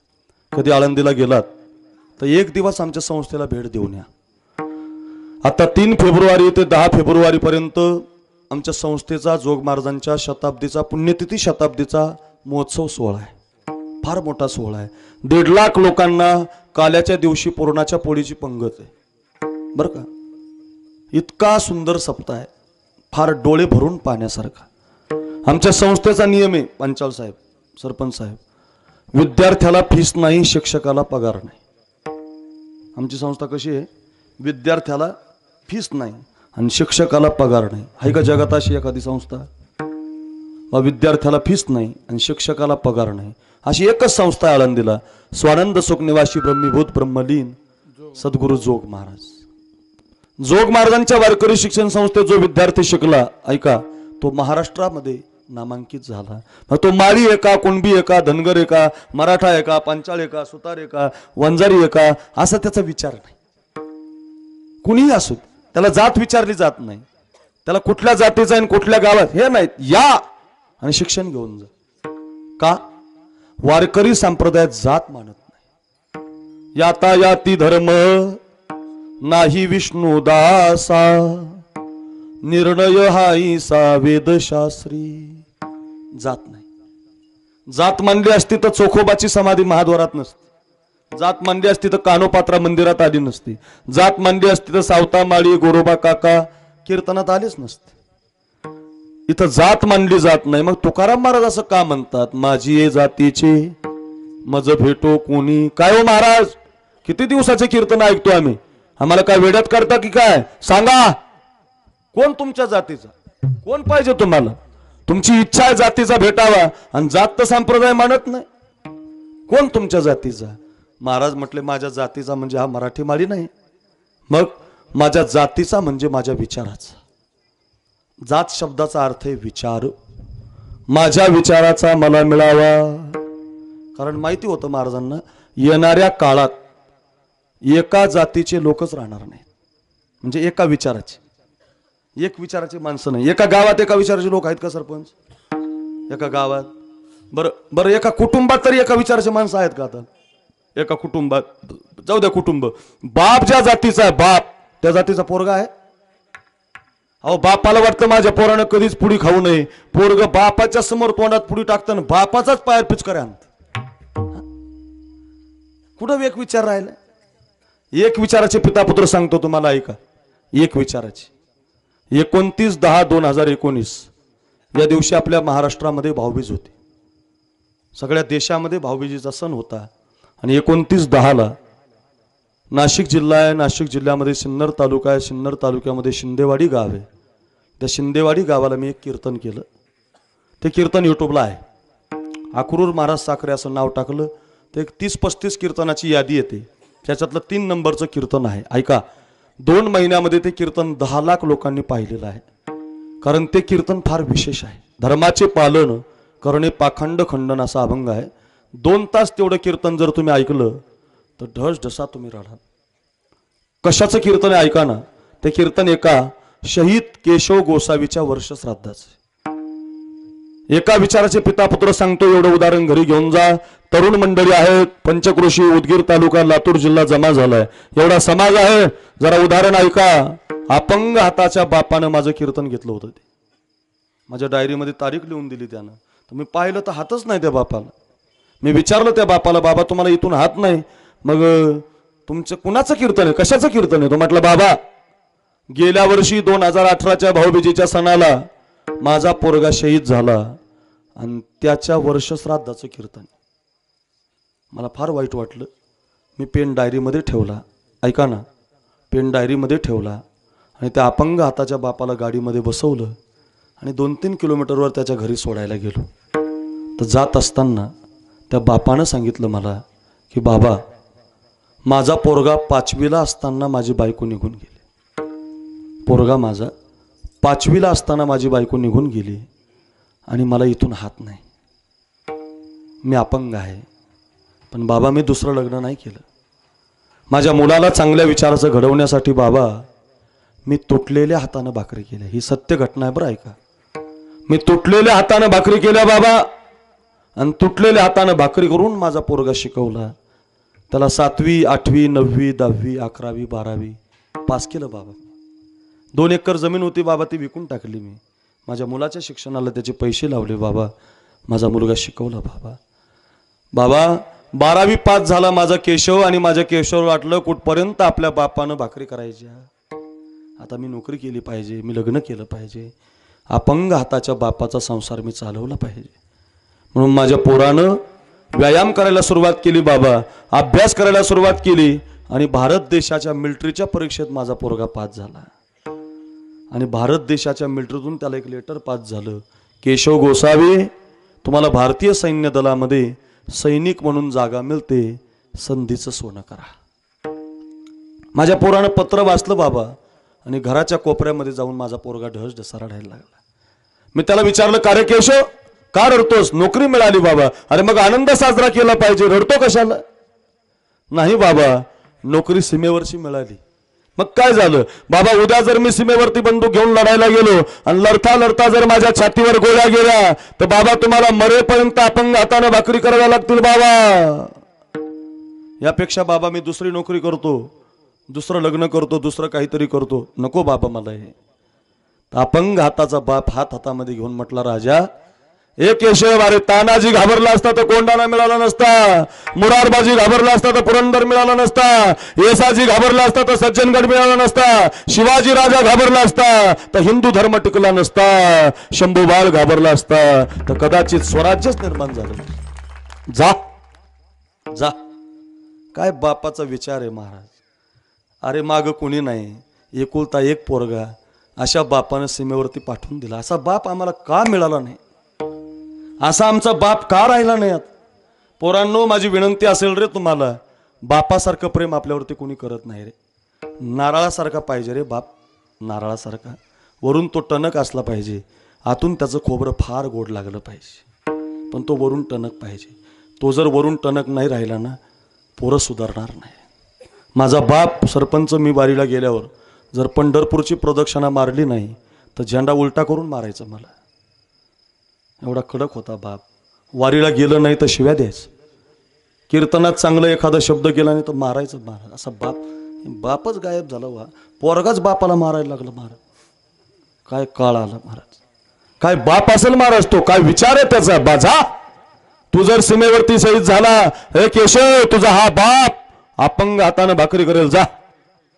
कधी आळंदीला गेलात तर एक दिवस आमच्या संस्थेला भेट देऊन या. आता 3 फेब्रुवारी ते 10 फेब्रुवारी पर्यंत आमच्या संस्थेचा जोग महाराजांच्या शताब्दीचा पुण्यतिथी शताब्दीचा महोत्सव सोहळा आहे. फार मोठा सोहळा आहे. 1.5 लाख लोकांना काल्याच्या दिवशी पूर्णाच्या पोळीची पंगत आहे. बरं का, इतका सुंदर सप्ताह आहे, फार डोळे भरून पाहण्यासारखा. आमच्या संस्थेचा नियम आहे, पंचाल साहेब, सरपंच साहेब, विद्यार्थ्याला फीस नाही, शिक्षकाला पगार नाही. आमची संस्था कशी आहे? विद्यार्थ्याला फीस नाही आणि शिक्षकाला पगार नाही. आहे का जगात अशी एखादी संस्था? मग विद्यार्थ्याला फीस नाही आणि शिक्षकाला पगार नाही अशी एकच संस्था आहे आळंदीला. स्वानंद सुखनिवासी ब्रह्मीभूत ब्रह्मलीन सद्गुरु जोग महाराज. जोग महाराजांच्या वारकरी शिक्षण संस्थेत जो विद्यार्थी शिकला, ऐका, तो महाराष्ट्रामध्ये नामांकित झाला. मग तो माळी आहे का, कुणबी आहे का, धनगर आहे का, मराठा आहे का, पांचाळ आहे का, सुतार आहे का, वंजारी आहे का, असा त्याचा विचार नाही. कुणीही असो, त्याला जात विचारली जात नाही. त्याला कुठल्या जातीचा आणि कुठल्या गावात हे नाहीत, या आणि शिक्षण घेऊन जा. का? वारकरी संप्रदायात जात मानत नाही. याता याती धर्म नाही विष्णुदासा, निर्णय हाईसा वेदशास्त्री. जात नाही. जात मानली असती तर चोखोबाची समाधी महाद्वारात नसती. जात मानली असती तर कानोपात्रा मंदिरात आली नसती. जात मानली असती तर सावता माळी गोरोबा काका कीर्तनात आलेच नसते. इथं जात मानली जात नाही. मग तुकाराम महाराज असं का म्हणतात? माझी ये जातीचे मज भेटो कोणी. काय हो महाराज, किती दिवसाचे कीर्तन ऐकतो आम्ही, आम्हाला काय वेड्यात करता की काय? सांगा, कोण तुमच्या जातीचा? कोण पाहिजे तुम्हाला? तुमची इच्छा आहे जातीचा भेटावा आणि जात तर संप्रदाय मानत नाही. कोण तुमच्या जातीचा? महाराज म्हटले, माझ्या जातीचा म्हणजे हा मराठी माळी नाही. मग माझ्या जातीचा म्हणजे माझ्या विचाराचा. जात शब्दाचा अर्थ आहे विचार. माझ्या विचाराचा मला मिळावा. कारण माहिती होतं महाराजांना, येणाऱ्या काळात एका जातीचे लोकच राहणार नाहीत. म्हणजे एका विचाराचे, एक विचाराचे माणसं नाही. एका गावात एका विचाराचे लोक आहेत का सरपंच? एका गावात बरं एका कुटुंबात तरी एका विचाराचे माणसं आहेत का? आता एका कुटुंबात, जाऊ द्या कुटुंब, बाप ज्या जातीचा आहे, बाप त्या जातीचा पोरगा आहे. अहो, बापाला वाटतं माझ्या पोरानं कधीच पुडी खाऊ नये. पोरग बापाच्या समोर तोंडात पुडी टाकताना बापाचाच पायात पिचकाऱ्या आणत. कुठं एक विचार राहिला? एक विचाराचे पिता पुत्र सांगतो तुम्हाला, ऐका. एक विचाराचे 29/10/2019 या दिवशी आपल्या महाराष्ट्रामध्ये भाऊबीज होती. सगळ्या देशामध्ये भाऊबीजेचा सण होता. आणि 29/10 नाशिक जिल्हा आहे. नाशिक जिल्ह्यामध्ये सिन्नर तालुका आहे. सिन्नर तालुक्यामध्ये शिंदेवाडी गाव आहे. त्या शिंदेवाडी गावाला मी एक कीर्तन केलं. ते कीर्तन युट्यूबला आहे. अक्रूर महाराज साखरे असं नाव टाकलं तर एक 30-35 कीर्तनाची यादी येते. त्याच्यातलं 3 नंबरचं कीर्तन आहे. ऐका, 2 महिन्यामध्ये ते कीर्तन 10 लाख लोकांनी पाहिलेलं आहे. कारण ते कीर्तन फार विशेष आहे. धर्माचे पालन करणे पाखंड खंडन असा अभंग आहे. 2 तास तेवढं कीर्तन जर तुम्ही ऐकलं तर ढस ढसा तुम्ही राहाल. कशाचं कीर्तन आहे ऐका ना. ते कीर्तन एका शहीद केशव गोसावीच्या वर्षश्राद्धाचं. एका विचाराचे पिता पुत्र सांगतो, एवढं उदाहरण घरी घेऊन जा. तरुण मंडळी आहेत, पंचक्रोशी, उदगीर तालुका, लातूर जिल्हा जमा झालाय. एवढा समाज आहे, जरा उदाहरण ऐका. अपंग हाताच्या बापानं माझं कीर्तन घेतलं होतं. ते माझ्या डायरीमध्ये तारीख लिहून दिली त्यानं. तर मी पाहिलं तर हातच नाही त्या बापाला. मी विचारलं त्या बापाला, बाबा तुम्हाला इथून हात नाही, मग तुमचं कुणाचं कीर्तन आहे, कशाचं कीर्तन आहे? तो म्हटलं, बाबा गेल्या वर्षी 2018च्या भाऊबीजेच्या सणाला माझा पोरगा शहीद झाला आणि त्याच्या वर्षश्राद्धाचं कीर्तन. मला फार वाईट वाटलं. मी पेन डायरीमध्ये ठेवला. ऐका ना, पेन डायरीमध्ये ठेवला आणि त्या अपंग हाताच्या बापाला गाडीमध्ये बसवलं आणि 2-3 किलोमीटरवर त्याच्या घरी सोडायला गेलो. तर जात असताना त्या बापानं सांगितलं मला की बाबा, माझा पोरगा 5वीला असताना माझी बायको निघून गेली. पोरगा माझा 5वीला असताना माझी बायको निघून गेली आणि मला इथून हात नाही. मी अपंग आहे, पण बाबा मी दुसरं लग्न नाही केलं. माझ्या मुलाला चांगल्या विचाराचं घडवण्यासाठी बाबा मी तुटलेल्या हातानं भाकरी केल्या. ही सत्य घटना आहे बरं, ऐका. मी तुटलेल्या हातानं भाकरी केल्या बाबा, आणि तुटलेल्या हातानं भाकरी करून माझा पोरगा शिकवला. त्याला 7वी, 8वी, 9वी, 10वी, 11वी, 12वी पास केलं बाबा. 2 एकर जमीन होती बाबा, ती विकून टाकली मी. माझ्या मुलाच्या शिक्षणाला त्याचे पैसे लावले बाबा. माझा मुलगा शिकवला बाबा. बाबा 12वी पास झाला माझा केशव, आणि माझ्या केशव वाटलं कुठपर्यंत आपल्या बापानं भाकरी करायची. आता मी नोकरी केली पाहिजे, मी लग्न केलं पाहिजे, अपंग हाताच्या बापाचा संसार मी चालवला पाहिजे. म्हणून माझ्या पोरानं व्यायाम करायला सुरुवात केली बाबा, अभ्यास करायला सुरुवात केली आणि भारत देशाच्या मिलिटरीच्या परीक्षेत माझा पोरगा पास झाला. आणि भारत देशाच्या मिलिटरीतून त्याला एक लेटर पास झालं, केशव गोसावी तुम्हाला भारतीय सैन्य दलामध्ये सैनिक म्हणून जागा मिळते, संधीचं सोनं करा. माझ्या पोरानं पत्र वाचलं बाबा आणि घराच्या कोपऱ्यामध्ये जाऊन माझा पोरगा ढस ढसा रडायला लागला. मी त्याला विचारलं, का रे केशव का रडतोस? नोकरी मिळाली बाबा. अरे मग आनंद साजरा केला पाहिजे, रडतो कशाला? नाही बाबा, नोकरी सीमेवरची मिळाली. मग काय झालं बाबा? उद्या जर मी सीमेवरती बंदूक घेऊन लढायला गेलो आणि लढता लढता जर माझ्या छातीवर गोळ्या गेल्या तर बाबा तुम्हाला मरेपर्यंत अपंग हाताने भाकरी कराव्या लागतील बाबा. यापेक्षा बाबा मी दुसरी नोकरी करतो, दुसरं लग्न करतो, दुसरं काहीतरी करतो. नको बाबा मला हे. अपंग हाताचा बाप हात हातामध्ये घेऊन म्हटला, राजा एक केशव, अरे तानाजी घाबरला असता तर कोंडाणा मिळाला नसता, मुरारबाजी घाबरला असता तर पुरंदर मिळाला नसता, येसाजी घाबरला असता तर सज्जनगड मिळाला नसता, शिवाजी राजा घाबरला असता तर हिंदू धर्म टिकला नसता, शंभूबाळ घाबरला असता तर कदाचित स्वराज्यच निर्माण झालं. जा जा. काय बापाचा विचार आहे महाराज. अरे माग कोणी नाही, एकुलता एक पोरगा, अशा बापानं सीमेवरती पाठवून दिला. असा बाप आम्हाला का मिळाला नाही? असा आमचा बाप का राहिला नाही? पोरांनो माझी विनंती असेल रे तुम्हाला, बापासारखं प्रेम आपल्यावरती कोणी करत नाही रे. नारळासारखा पाहिजे रे बाप, नारळासारखा. वरून तो टणक असला पाहिजे, आतून त्याचं खोबरं फार गोड लागलं पाहिजे, पण तो वरून टणक पाहिजे. तो जर वरून टणक नाही राहिला ना, पोरं सुधारणार नाही. माझा बाप सरपंच मी वारीला गेल्यावर जर पंढरपूरची प्रदक्षिणा मारली नाही तर झेंडा उलटा करून मारायचं मला. एवढा कडक होता बाप. वारीला गेलं नाही तर शिव्या द्यायचं, कीर्तनात चांगलं एखादा शब्द गेला नाही तर मारायचं. महाराज असा बाप, बापच गायब झाला. वा पोरगाच बापाला मारायला लागला. महाराज काय काळ आला महाराज. काय बाप असेल महाराज तो, काय विचार आहे त्याचा. बाजा तू जर सीमेवरती शहीद झाला, हे केशव तुझा हा बाप अपंग हाताने भाकरी करेल. जा.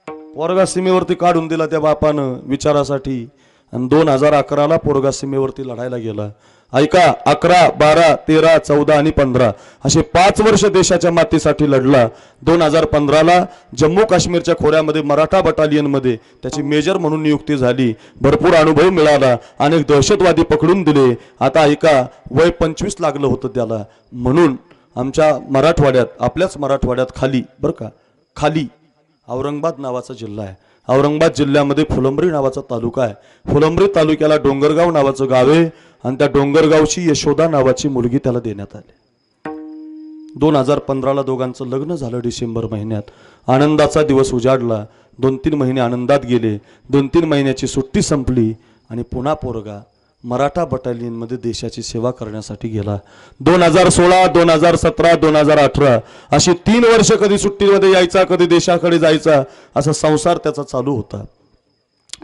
पोरगा सीमेवरती काढून दिला त्या बापानं विचारासाठी. आणि 2011ला पोरगा सीमेवरती लढायला गेला. ऐका, 11, 12, 13, 14 आणि 15 असे 5 वर्ष देशाच्या मातीसाठी लढला. 2015ला जम्मू काश्मीरच्या खोऱ्यामध्ये मराठा बटालियनमध्ये त्याची मेजर म्हणून नियुक्ती झाली. भरपूर अनुभव मिळाला, अनेक दहशतवादी पकडून दिले. आता ऐका, वय 25 लागलं होतं त्याला. म्हणून आमच्या मराठवाड्यात, आपल्याच मराठवाड्यात खाली बरं का, खाली औरंगाबाद नावाचा जिल्हा आहे. औरंगाबाद जिल्ह्यामध्ये फुलंब्री नावाचा तालुका आहे. फुलंब्री तालुक्याला डोंगरगाव नावाचं गाव आहे आणि त्या डोंगरगावची यशोदा नावाची मुलगी त्याला देण्यात आली. 2015ला दोघांचं लग्न झालं डिसेंबर महिन्यात. आनंदाचा दिवस उजाडला. 2-3 महिने आनंदात गेले. 2-3 महिन्याची सुट्टी संपली आणि पुन्हा पोरगा मराठा बटालियनमध्ये देशाची सेवा करण्यासाठी गेला. 2016, 2017, 2018 अशी 3 वर्ष कधी सुट्टीमध्ये यायचा, कधी देशाकडे जायचा, असा संसार त्याचा चालू होता.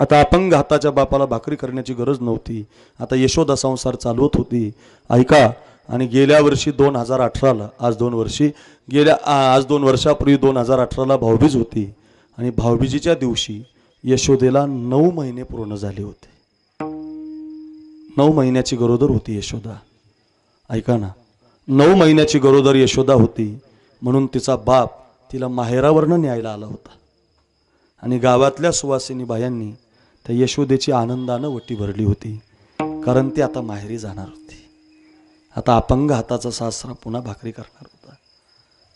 आता अपंग हाताच्या बापाला भाकरी करण्याची गरज नव्हती. आता यशोदा संसार चालवत होती. ऐका, आणि गेल्या वर्षी 2018ला, आज 2 वर्षापूर्वी 2018ला भाऊबीज होती आणि भाऊबीजीच्या दिवशी यशोदेला 9 महिने पूर्ण झाले होते. 9 महिन्याची गरोदर होती यशोदा. ऐका ना, 9 महिन्याची गरोदर यशोदा होती म्हणून तिचा बाप तिला माहेरावरनं न्यायला आला होता. आणि गावातल्या सुवासिनी बायांनी त्या यशोदेची आनंदानं वटी भरली होती, कारण ती आता माहेरी जाणार होती. आता अपंग हाताचा सासरा पुन्हा भाकरी करणार होता.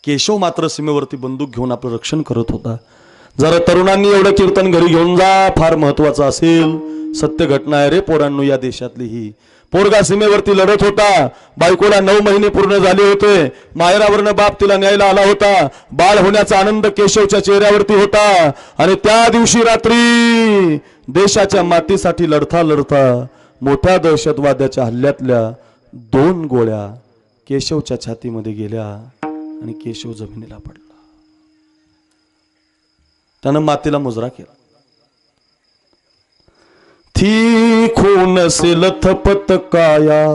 केशव मात्र सीमेवरती बंदूक घेऊन आपलं रक्षण करत होता. जरा तरुणांनी एवढं कीर्तन घरी घेऊन जा, फार महत्वाचं असेल. सत्य घटना आहे रे पोरांनो या देशातली ही. पोरगा सीमेवरती लढत होता. बायकोला 9 महिने पूर्ण झाले होते. माहेरावरनं बाप तिला न्यायला आला होता. बाळ होण्याचा आनंद केशवच्या चेहऱ्यावरती होता. आणि त्या दिवशी रात्री देशाच्या मातीसाठी लढता लढता मोठ्या दहशतवाद्याच्या हल्ल्यातल्या 2 गोळ्या केशवच्या छातीमध्ये गेल्या आणि केशव जमिनीला पडला. त्यानं मातीला मुजरा केला. थी खून से लथपथ काया,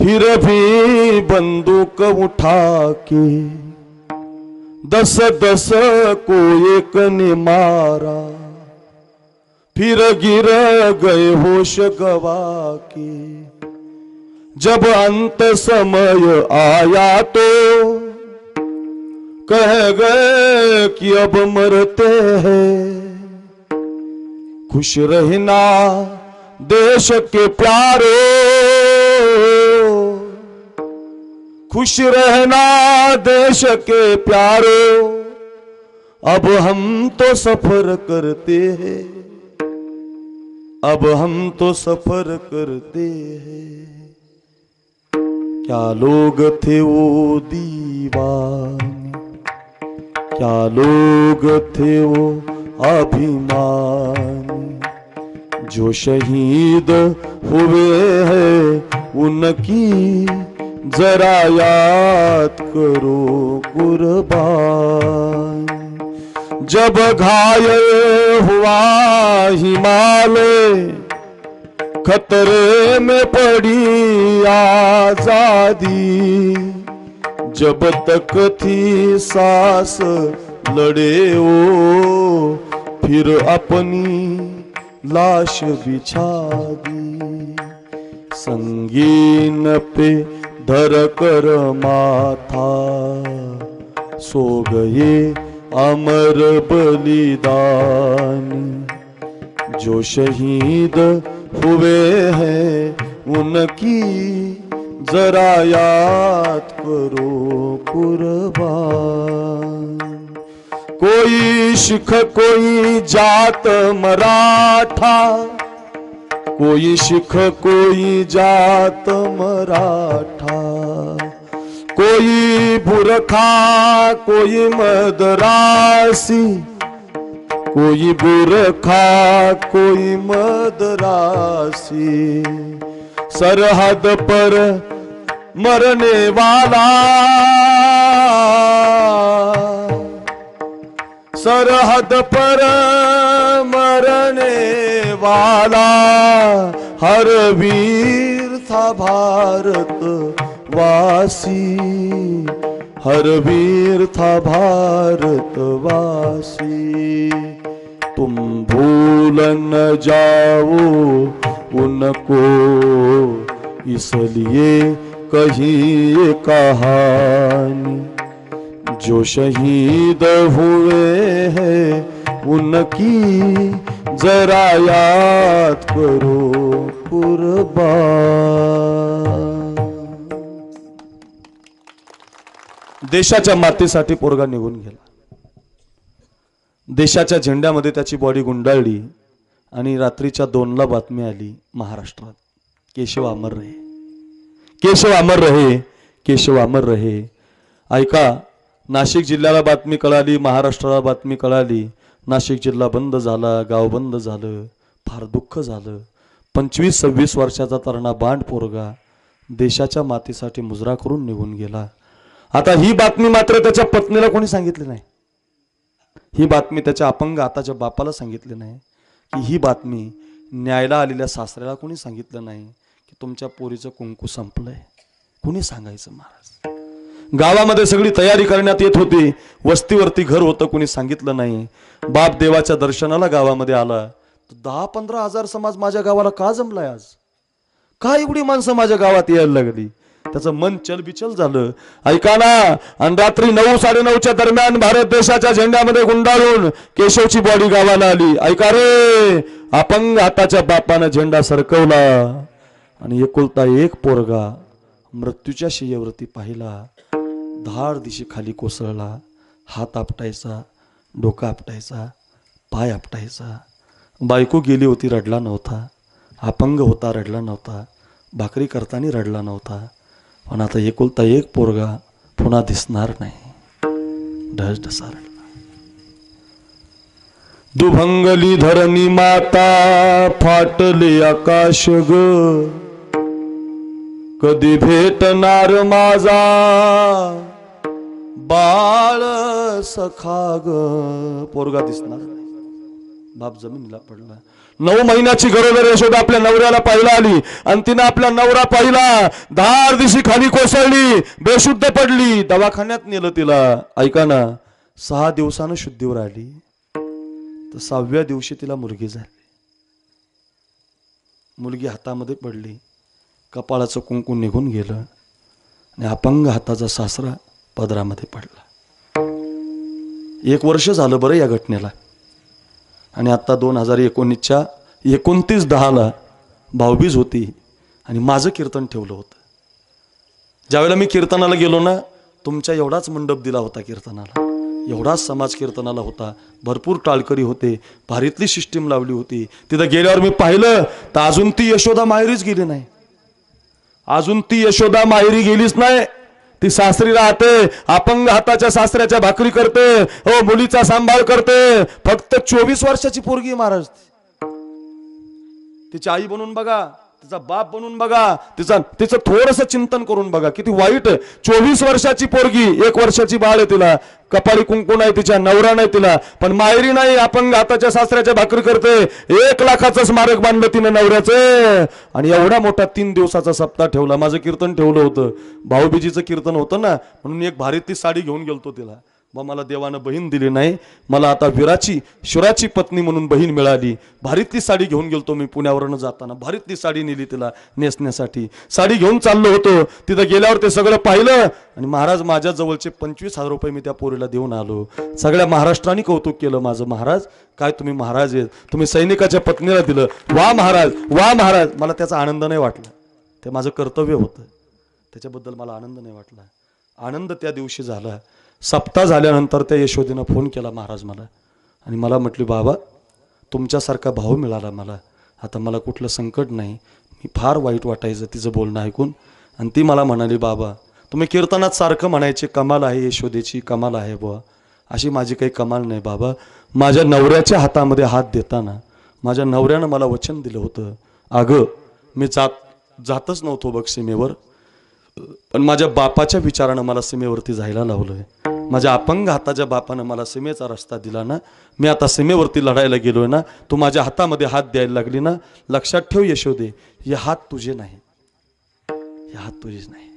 फिर भी बंदूक उठा के 10-10 को एक ने मारा, फिर गिर गए होश गवा के, जब अंत समय आया तो कह गए कि अब मरते हैं। खुश रहना देश के प्यारो, खुश रहना देश के प्यारो, अब हम तो सफर करते हैं, अब हम तो सफर करते हैं। क्या लोग थे वो दीवाने, क्या लोग थे वो अभिमानी, जो शहीद हुए हैं उनकी जरा याद करो कुर्बान। जब घायल हुआ हिमालय, खतरे में पड़ी आजादी, जब तक थी सांस लड़े वो फिर अपनी लाश बिछा दी। संगीन पे धर कर माथा सो गए अमर बलिदानी, जो शहीद हुए हैं उनकी जरा याद करो कुर्बान। कोई शिख कोई जात मराठा, कोई शिख कोई जात मराठा, कोई बुरखा कोई मदरासी, कोई बुरखा कोई मदरासी, सरहद पर मरने वाला, सरहद पर मरने वाला, हर वीर था भारत वासी, हर वीर था भारतवासी। तुम भूल न जाओ उनको, इसलिए कही ये कहानी, जो शहीद हुए हैं उनकी जरा याद करो कुर्बान। देशाच्या मातेसाठी पोरगा निघून गेला, देशाच्या झेंड्यामध्ये त्याची बॉडी गुंडाळली आणि रात्रीच्या 2ला बातमी आली महाराष्ट्रात, केशव अमर रहे, केशव अमर रहे, केशव अमर रहे। ऐका, नाशिक जिल्ह्याला बातमी कळाली, महाराष्ट्राला बातमी कळाली, नाशिक जिल्हा बंद झाला, गाव बंद झालं, फार दुःख झालं। 25-26 वर्षाचा तरुणा बांड पोरगा देशाच्या मातीसाठी मुजरा करून निघून गेला। आता ही बातमी मात्र त्याच्या पत्नीला कोणी सांगितली नाही, ही बातमी त्याच्या अपंग आताच्या बापाला सांगितली नाही, की ही बातमी न्यायला आलेल्या सासऱ्याला कोणी सांगितलं नाही की तुमच्या पोरीचं कुंकू संपलंय, कोणी सांगायचं महाराज। गावामध्ये सगळी तयारी करण्यात येत होती, वस्तीवरती घर होतं, कोणी सांगितलं नाही। बाप देवाच्या दर्शनाला गावामध्ये आला, 10-15 हजार समाज माझ्या गावाला का जमलाय आज, का एवढी माणसं माझ्या गावात यायला लागली, त्याचं मन चलबिचल झालं। ऐका ना, आणि रात्री 9-9:30च्या दरम्यान भारत देशाच्या झेंड्यामध्ये गुंडाळून केशवची बॉडी गावाला आली। ऐका रे, अपंग हाताच्या बापानं झेंडा सरकवला आणि एकुलता एक पोरगा मृत्यूच्या शियेवरती पाहिला, धाड दिशी खाली कोसळला, हात आपटायचा, डोका आपटायचा, पाय आपटायचा। बायको गेली होती, रडला नव्हता, अपंग होता, रडला नव्हता, भाकरी करताना रडला नव्हता, पण आता एकुलता एक पोरगा पुन्हा दिसणार नाही, ढसढसा रडला। दुभंगली धरणी माता, फाटले आकाश ग, कधी भेटणार माझा बाळ सखा ग। पोरगा दिसणार नाही, बाप जमिनीला पडला। 9 महिन्याची गरोदर यशोदा आपल्या नवऱ्याला पाहिला आली आणि तिने आपला नवरा पाहिला, धार दिशी खाली कोसळली, बेशुद्ध पडली, दवाखान्यात नेलं तिला। ऐका ना, 6 दिवसानं शुद्धीवर आली, तर 6व्या दिवशी तिला मुलगी झाली। मुलगी हातामध्ये पडली, कपाळाचं कुंकू निघून गेलं आणि अपंग हाताचा सासरा पदरामध्ये पडला. 1 वर्ष झालं बरं या घटनेला. आणि आत्ता 2019च्या 29/10 भाऊबीज होती आणि माझं कीर्तन ठेवलं होतं. ज्यावेळेला मी कीर्तनाला गेलो ना, तुमच्या एवढाच मंडप दिला होता कीर्तनाला, एवढाच समाज कीर्तनाला होता, भरपूर टाळकरी होते, भारीतली सिस्टीम लावली होती. तिथं गेल्यावर मी पाहिलं तर अजून ती यशोदा माहेरीच गेली नाही. अजून ती यशोदा माहेरी गेलीच नाही. ती सासरी राहते, अपंग हाताच्या सासऱ्याच्या भाकरी करते, हो मुलीचा सांभाळ करते. फक्त 24 वर्षाची पोरगी महाराज. तिची आई बनून बघा, तिचा बाप बनून बघा, तिचं थोडंसं चिंतन करून बघा, किती वाईट. 24 वर्षाची पोरगी, 1 वर्षाची बाळ आहे, तिला कपाळी कुंकू नाही, तिच्या नवरा नाही तिला, पण माहेरी नाही, अपंग हाताच्या सासऱ्याच्या भाकरी करते. 1 लाखाचं स्मारक बांधलं तिने नवऱ्याचं. आणि एवढा मोठा 3 दिवसाचा सप्ताह ठेवला. माझं कीर्तन ठेवलं होतं, भाऊबीजीचं कीर्तन होतं ना, म्हणून एक भारीतली साडी घेऊन गेलतो तिला. मग मला देवानं बहीण दिली नाही, मला आता वीराची शिराची पत्नी म्हणून बहीण मिळाली. भारीतली साडी घेऊन गेलतो मी पुण्यावरून जाताना, भारीतली साडी नेली तिला नेसण्यासाठी. साडी घेऊन चाललो होतो, तिथं गेल्यावर ते सगळं पाहिलं आणि महाराज माझ्या जवळचे 25,000 रुपये मी त्या पोरीला देऊन आलो. सगळ्या महाराष्ट्राने कौतुक केलं माझं. महाराज काय तुम्ही महाराज आहेत, तुम्ही सैनिकाच्या पत्नीला दिलं, वा महाराज वा महाराज. मला त्याचा आनंद नाही वाटला, ते माझं कर्तव्य होतं, त्याच्याबद्दल मला आनंद नाही वाटला. आनंद त्या दिवशी झाला. सप्ताह झाल्यानंतर त्या यशोदेनं फोन केला महाराज मला, आणि मला म्हटली बाबा तुमच्यासारखा भाऊ मिळाला मला, आता मला कुठलं संकट नाही. मी फार वाईट वाटायचं तिचं बोलणं ऐकून. आणि ती मला म्हणाली बाबा तुम्ही कीर्तनात सारखं म्हणायचे कमाल आहे यशोदेची, कमाल आहे बुवा. अशी माझी काही कमाल नाही बाबा. माझ्या नवऱ्याच्या हातामध्ये हात देताना माझ्या नवऱ्यानं मला वचन दिलं होतं, अगं मी जातच नव्हतो बघ सीमेवर, पण माझ्या बापाच्या विचारानं मला सीमेवरती जायला लावलंय. माझ्या अपंग हाताच्या बापानं मला सीमेचा रस्ता दिला ना, मी आता सीमेवरती लढायला गेलोय ना, तू माझ्या हातामध्ये हात द्यायला लागली ना, लक्षात ठेव यशोदे, हे हात तुझे नाही, हे हात तुझेच नाही,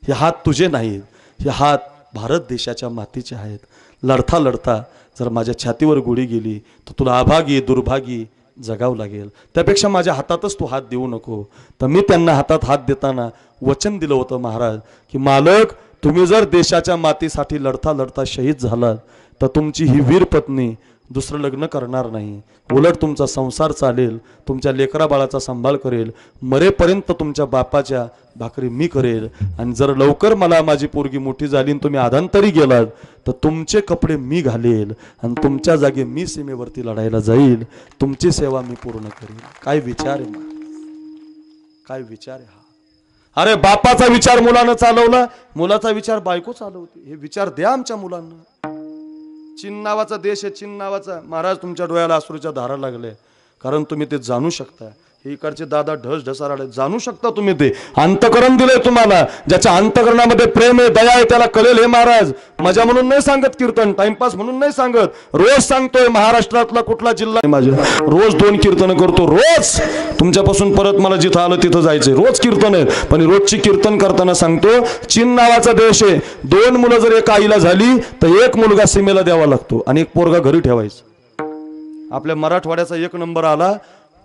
हे हात तुझे नाहीत, हे हात भारत देशाच्या मातीचे आहेत. लढता लढता जर माझ्या छातीवर गोळी गेली तर तुला अभागी दुर्भागी जगावं लागेल. त्यापेक्षा माझ्या हातातच तू हात देऊ नको. तर मी त्यांना हातात हात देताना वचन दिलं होतं महाराज की मालक तुम्ही जर देशाच्या मातीसाठी लढता लढता शहीद झालात तर तुमची ही वीर पत्नी दुसरं लग्न करणार नाही, उलट तुमचा संसार चालेल, तुमच्या लेकरा बाळाचा सांभाळ करेल, मरेपर्यंत तुमच्या बापाच्या भाकरी मी करेल. आणि जर लवकर मला माझी पोरगी मोठी झाली आणि तुम्ही आधांतरी गेलात तर तुमचे कपडे मी घालेल आणि तुमच्या जागी मी सीमेवरती लढायला जाईल, तुमची सेवा मी पूर्ण करेल. काय विचार आहे, काय विचार आहे हा. अरे बापाचा विचार मुलानं चालवला, मुलाचा विचार बायको चालवते. हे विचार द्या आमच्या मुलांना. चीन नावाचा देश आहे, चीन नावाचा. महाराज तुमच्या डोळ्याला अश्रूच्या धारा लागल्या, कारण तुम्ही ते जाणू शकता. हे इकडचे दादा ढसाराडे जाणू शकता तुम्ही. ते अंतकरण दिलंय तुम्हाला, ज्याच्या अंतकरणामध्ये प्रेम आहे दया आहे त्याला कळेल. हे महाराज मजा म्हणून नाही सांगत कीर्तन, टाइमपास म्हणून नाही सांगत, रोज सांगतोय. महाराष्ट्रातला कुठला जिल्हा माझ्या रोज 2 कीर्तन करतो, रोज. तुमच्यापासून परत मला जिथं आलं तिथं जायचंय, रोज कीर्तन आहे. पण रोजची कीर्तन करताना सांगतो चीन नावाचा देश आहे, 2 मुलं जर एका आईला झाली तर 1 मुलगा सीमेला द्यावा लागतो आणि 1 पोरगा घरी ठेवायचा. आपल्या मराठवाड्याचा 1 नंबर आला.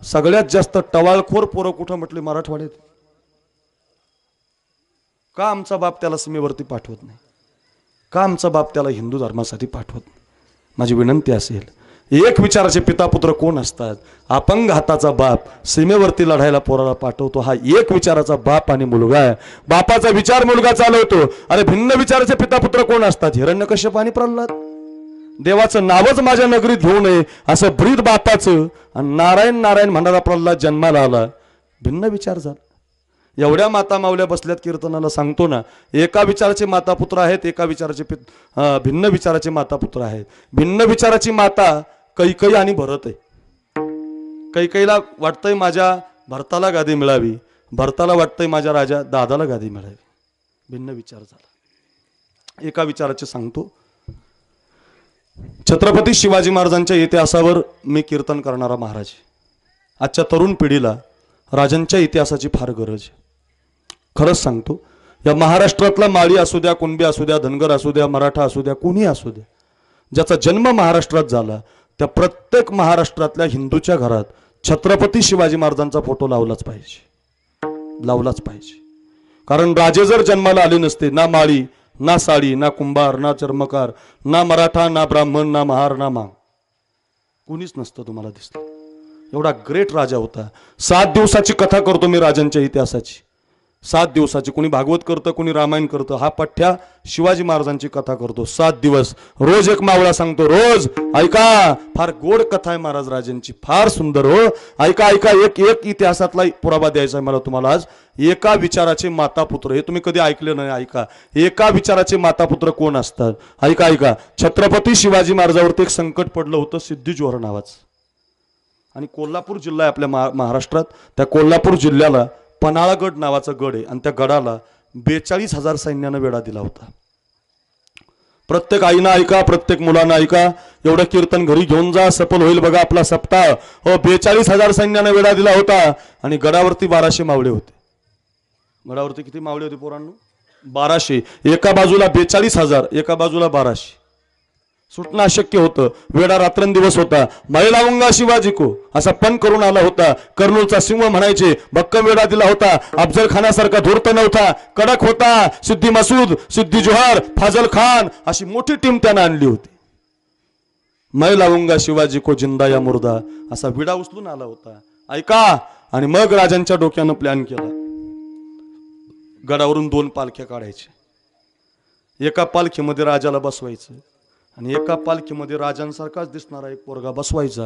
सगळ्यात जास्त टवाळखोर पोरं कुठं म्हटले, मराठवाड्यात. का आमचा बाप त्याला सीमेवरती पाठवत नाही, का आमचा बाप त्याला हिंदू धर्मासाठी पाठवत नाही. माझी विनंती असेल, एक विचाराचे पिता पुत्र कोण असतात. अपंग हाताचा बाप सीमेवरती लढायला पोराला पाठवतो, हा एक विचाराचा बाप आणि मुलगा आहे. बापाचा विचार मुलगा चालवतो. अरे भिन्न विचाराचे पिता पुत्र कोण असतात, हिरण्यकश्यप आणि प्रल्हाद. देवाचं नावच माझ्या नगरीत घेऊ नये असं ब्रीद बापाचं, आणि नारायण नारायण म्हणणारा प्रल्हाद जन्माला आला. भिन्न विचार झाला. एवढ्या माता मावल्या बसल्यात कीर्तनाला सांगतो ना, एका विचाराचे माता पुत्र आहेत, एका विचाराचे भिन्न विचाराचे माता पुत्र आहेत. भिन्न विचाराची माता कैकई आणि भरत आहे. कैकईला वाटतंय माझ्या भरताला गादी मिळावी, भरताला वाटतंय माझ्या राजा दादाला गादी मिळावी. भिन्न विचार झाला. एका विचाराचे सांगतो. छत्रपती शिवाजी महाराजांच्या इतिहासावर मी कीर्तन करणारा महाराज. आजच्या तरुण पिढीला राजांच्या इतिहासाची फार गरज आहे. खरंच सांगतो, या महाराष्ट्रातला माळी असू द्या, कुणबी असू द्या, धनगर असू द्या, मराठा असू द्या, कोणी असू द्या, ज्याचा जन्म महाराष्ट्रात झाला त्या प्रत्येक महाराष्ट्रातल्या हिंदूच्या घरात छत्रपती शिवाजी महाराजांचा फोटो लावलाच पाहिजे. लावलाच पाहिजे. कारण राजे जर जन्माला आले नसते, ना माळी ना साळी ना कुंभार ना चर्मकार ना मराठा ना ब्राह्मण ना महार ना मांग, कुणीच नसतं तुम्हाला दिसलं. एवढा ग्रेट राजा होता. 7 दिवसाची कथा करतो मी राजांच्या इतिहासाची. 7 दिवसाची. कोणी भागवत करतं, कोणी रामायण करतं. हा पठ्ठ्या शिवाजी महाराजांची कथा करतो. 7 दिवस रोज एक मावळा सांगतो. रोज ऐका. फार गोड कथा आहे महाराज राजांची, फार सुंदर. हो ऐका ऐका. एक इतिहासातला पुरावा द्यायचा आहे मला तुम्हाला आज. एका विचाराचे मातापुत्र, हे तुम्ही कधी ऐकलं नाही. ऐका. एका विचाराचे मातापुत्र कोण असतात? ऐका ऐका. छत्रपती शिवाजी महाराजावरती एक संकट पडलं होतं, सिद्धी जोहर नावाचं. आणि कोल्हापूर जिल्हा आहे आपल्या महाराष्ट्रात. त्या कोल्हापूर जिल्ह्याला पन्हाळागड नावाचा गड आहे आणि त्या गडाला 42,000 सैन्यानं वेढा दिला होता. प्रत्येक आईना ऐका, प्रत्येक मुलांना ऐका. एवढं कीर्तन घरी घेऊन जा, सफल होईल बघा आपला सप्ताह. हो 42,000 सैन्यानं वेढा दिला होता आणि गडावरती 1200 मावळे होते. गडावरती किती मावळे होते पोरांनो? 1200. एका बाजूला 42,000, एका बाजूला 1200. सुटणं अशक्य होतं. वेडा रात्रंदिवस होता. मैं लावूंगा शिवाजी को असा पण करून आला होता. कर्नूलचा सिंह म्हणायचे. भक्कम वेडा दिला होता. अफजल खानासारखा धूर्त नव्हता, कडक होता. सिद्धी मसूद, सिद्धी जोहर, फाजल खान अशी मोठी टीम त्यानं आणली होती. मैं लावूंगा शिवाजी को जिंदा या मुर्दा असा विडा उचलून आला होता. ऐका. आणि मग राजांच्या डोक्यानं प्लॅन केला. गडावरून 2 पालख्या काढायच्या. एका पालखीमध्ये राजाला बसवायचं आणि एका पालखीमध्ये राजांसारखाच दिसणारा एक पोरगा बसवायचा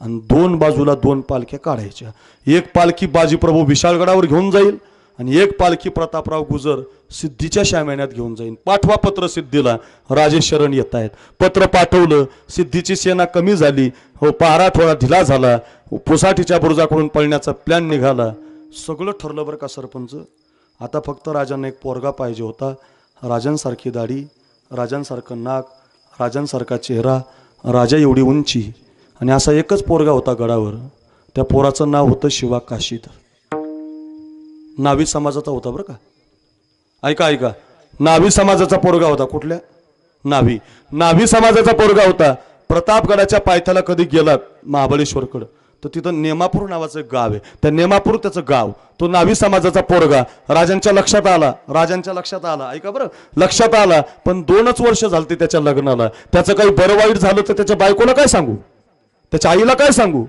आणि 2 बाजूला 2 पालख्या काढायच्या. एक पालखी बाजीप्रभू विशाळगडावर घेऊन जाईल आणि एक पालखी प्रतापराव गुजर सिद्धीच्या शामेण्यात घेऊन जाईल. पाठवा पत्र सिद्धीला, राजे शरण येत आहेत. पत्र पाठवलं. सिद्धीची सेना कमी झाली. हो पहारा थोडा ढिला झाला. पुसाटीच्या बुरुजाकडून पळण्याचा प्लॅन निघाला. सगळं ठरलं बरं का सरपंच. आता फक्त राजांना एक पोरगा पाहिजे होता. राजांसारखी दाढी, राजांसारखं नाक, राजांसारखा चेहरा, राजा एवढी उंची आणि असा एकच पोरगा होता गडावर. त्या पोराचं नाव होतं शिवा काशीद. नावी समाजाचा होता बरं का. ऐका ऐका. नावी समाजाचा पोरगा होता. कुठल्या? नावी समाजाचा पोरगा होता. प्रतापगडाच्या पायथ्याला कधी गेलात महाबळेश्वरकडं तर तिथं नेमापूर नावाचं एक गाव आहे. त्या नेमापूर त्याचं गाव. तो नावी समाजाचा पोरगा राजांच्या लक्षात आला. ऐका बरं, लक्षात आला. पण 2च वर्ष झालते त्याच्या लग्नाला. त्याचं काही बरं वाईट झालं तर त्याच्या बायकोला काय सांगू, त्याच्या आईला काय सांगू?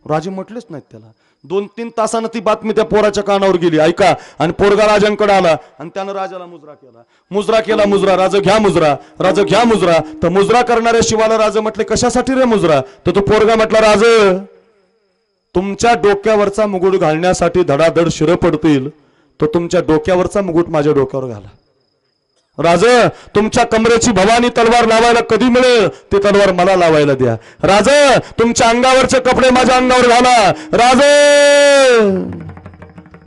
राजे म्हटलेच नाहीत त्याला. 2-3 तासानं ती बातमी त्या पोराच्या कानावर गेली. ऐका. आणि पोरगा राजांकडे आला आणि त्यानं राजाला मुजरा केला. राजा घ्या मुजरा. तर मुजरा करणाऱ्या शिवाला राजा म्हटले कशासाठी रे मुजरा? तर तो पोरगा म्हटला राज तुमच्या डोक्यावरचा मुकुट घालण्यासाठी धडाधड शिरं पडतील, तो तुमच्या डोक्यावरचा मुकुट माझ्या डोक्यावर घाला. राजा तुमच्या कमरेची भवानी तलवार लावायला कधी मिळेल ते तलवार मला लावायला द्या. राजा तुमच्या अंगावरचे कपडे माझ्या अंगावर घाला. राजा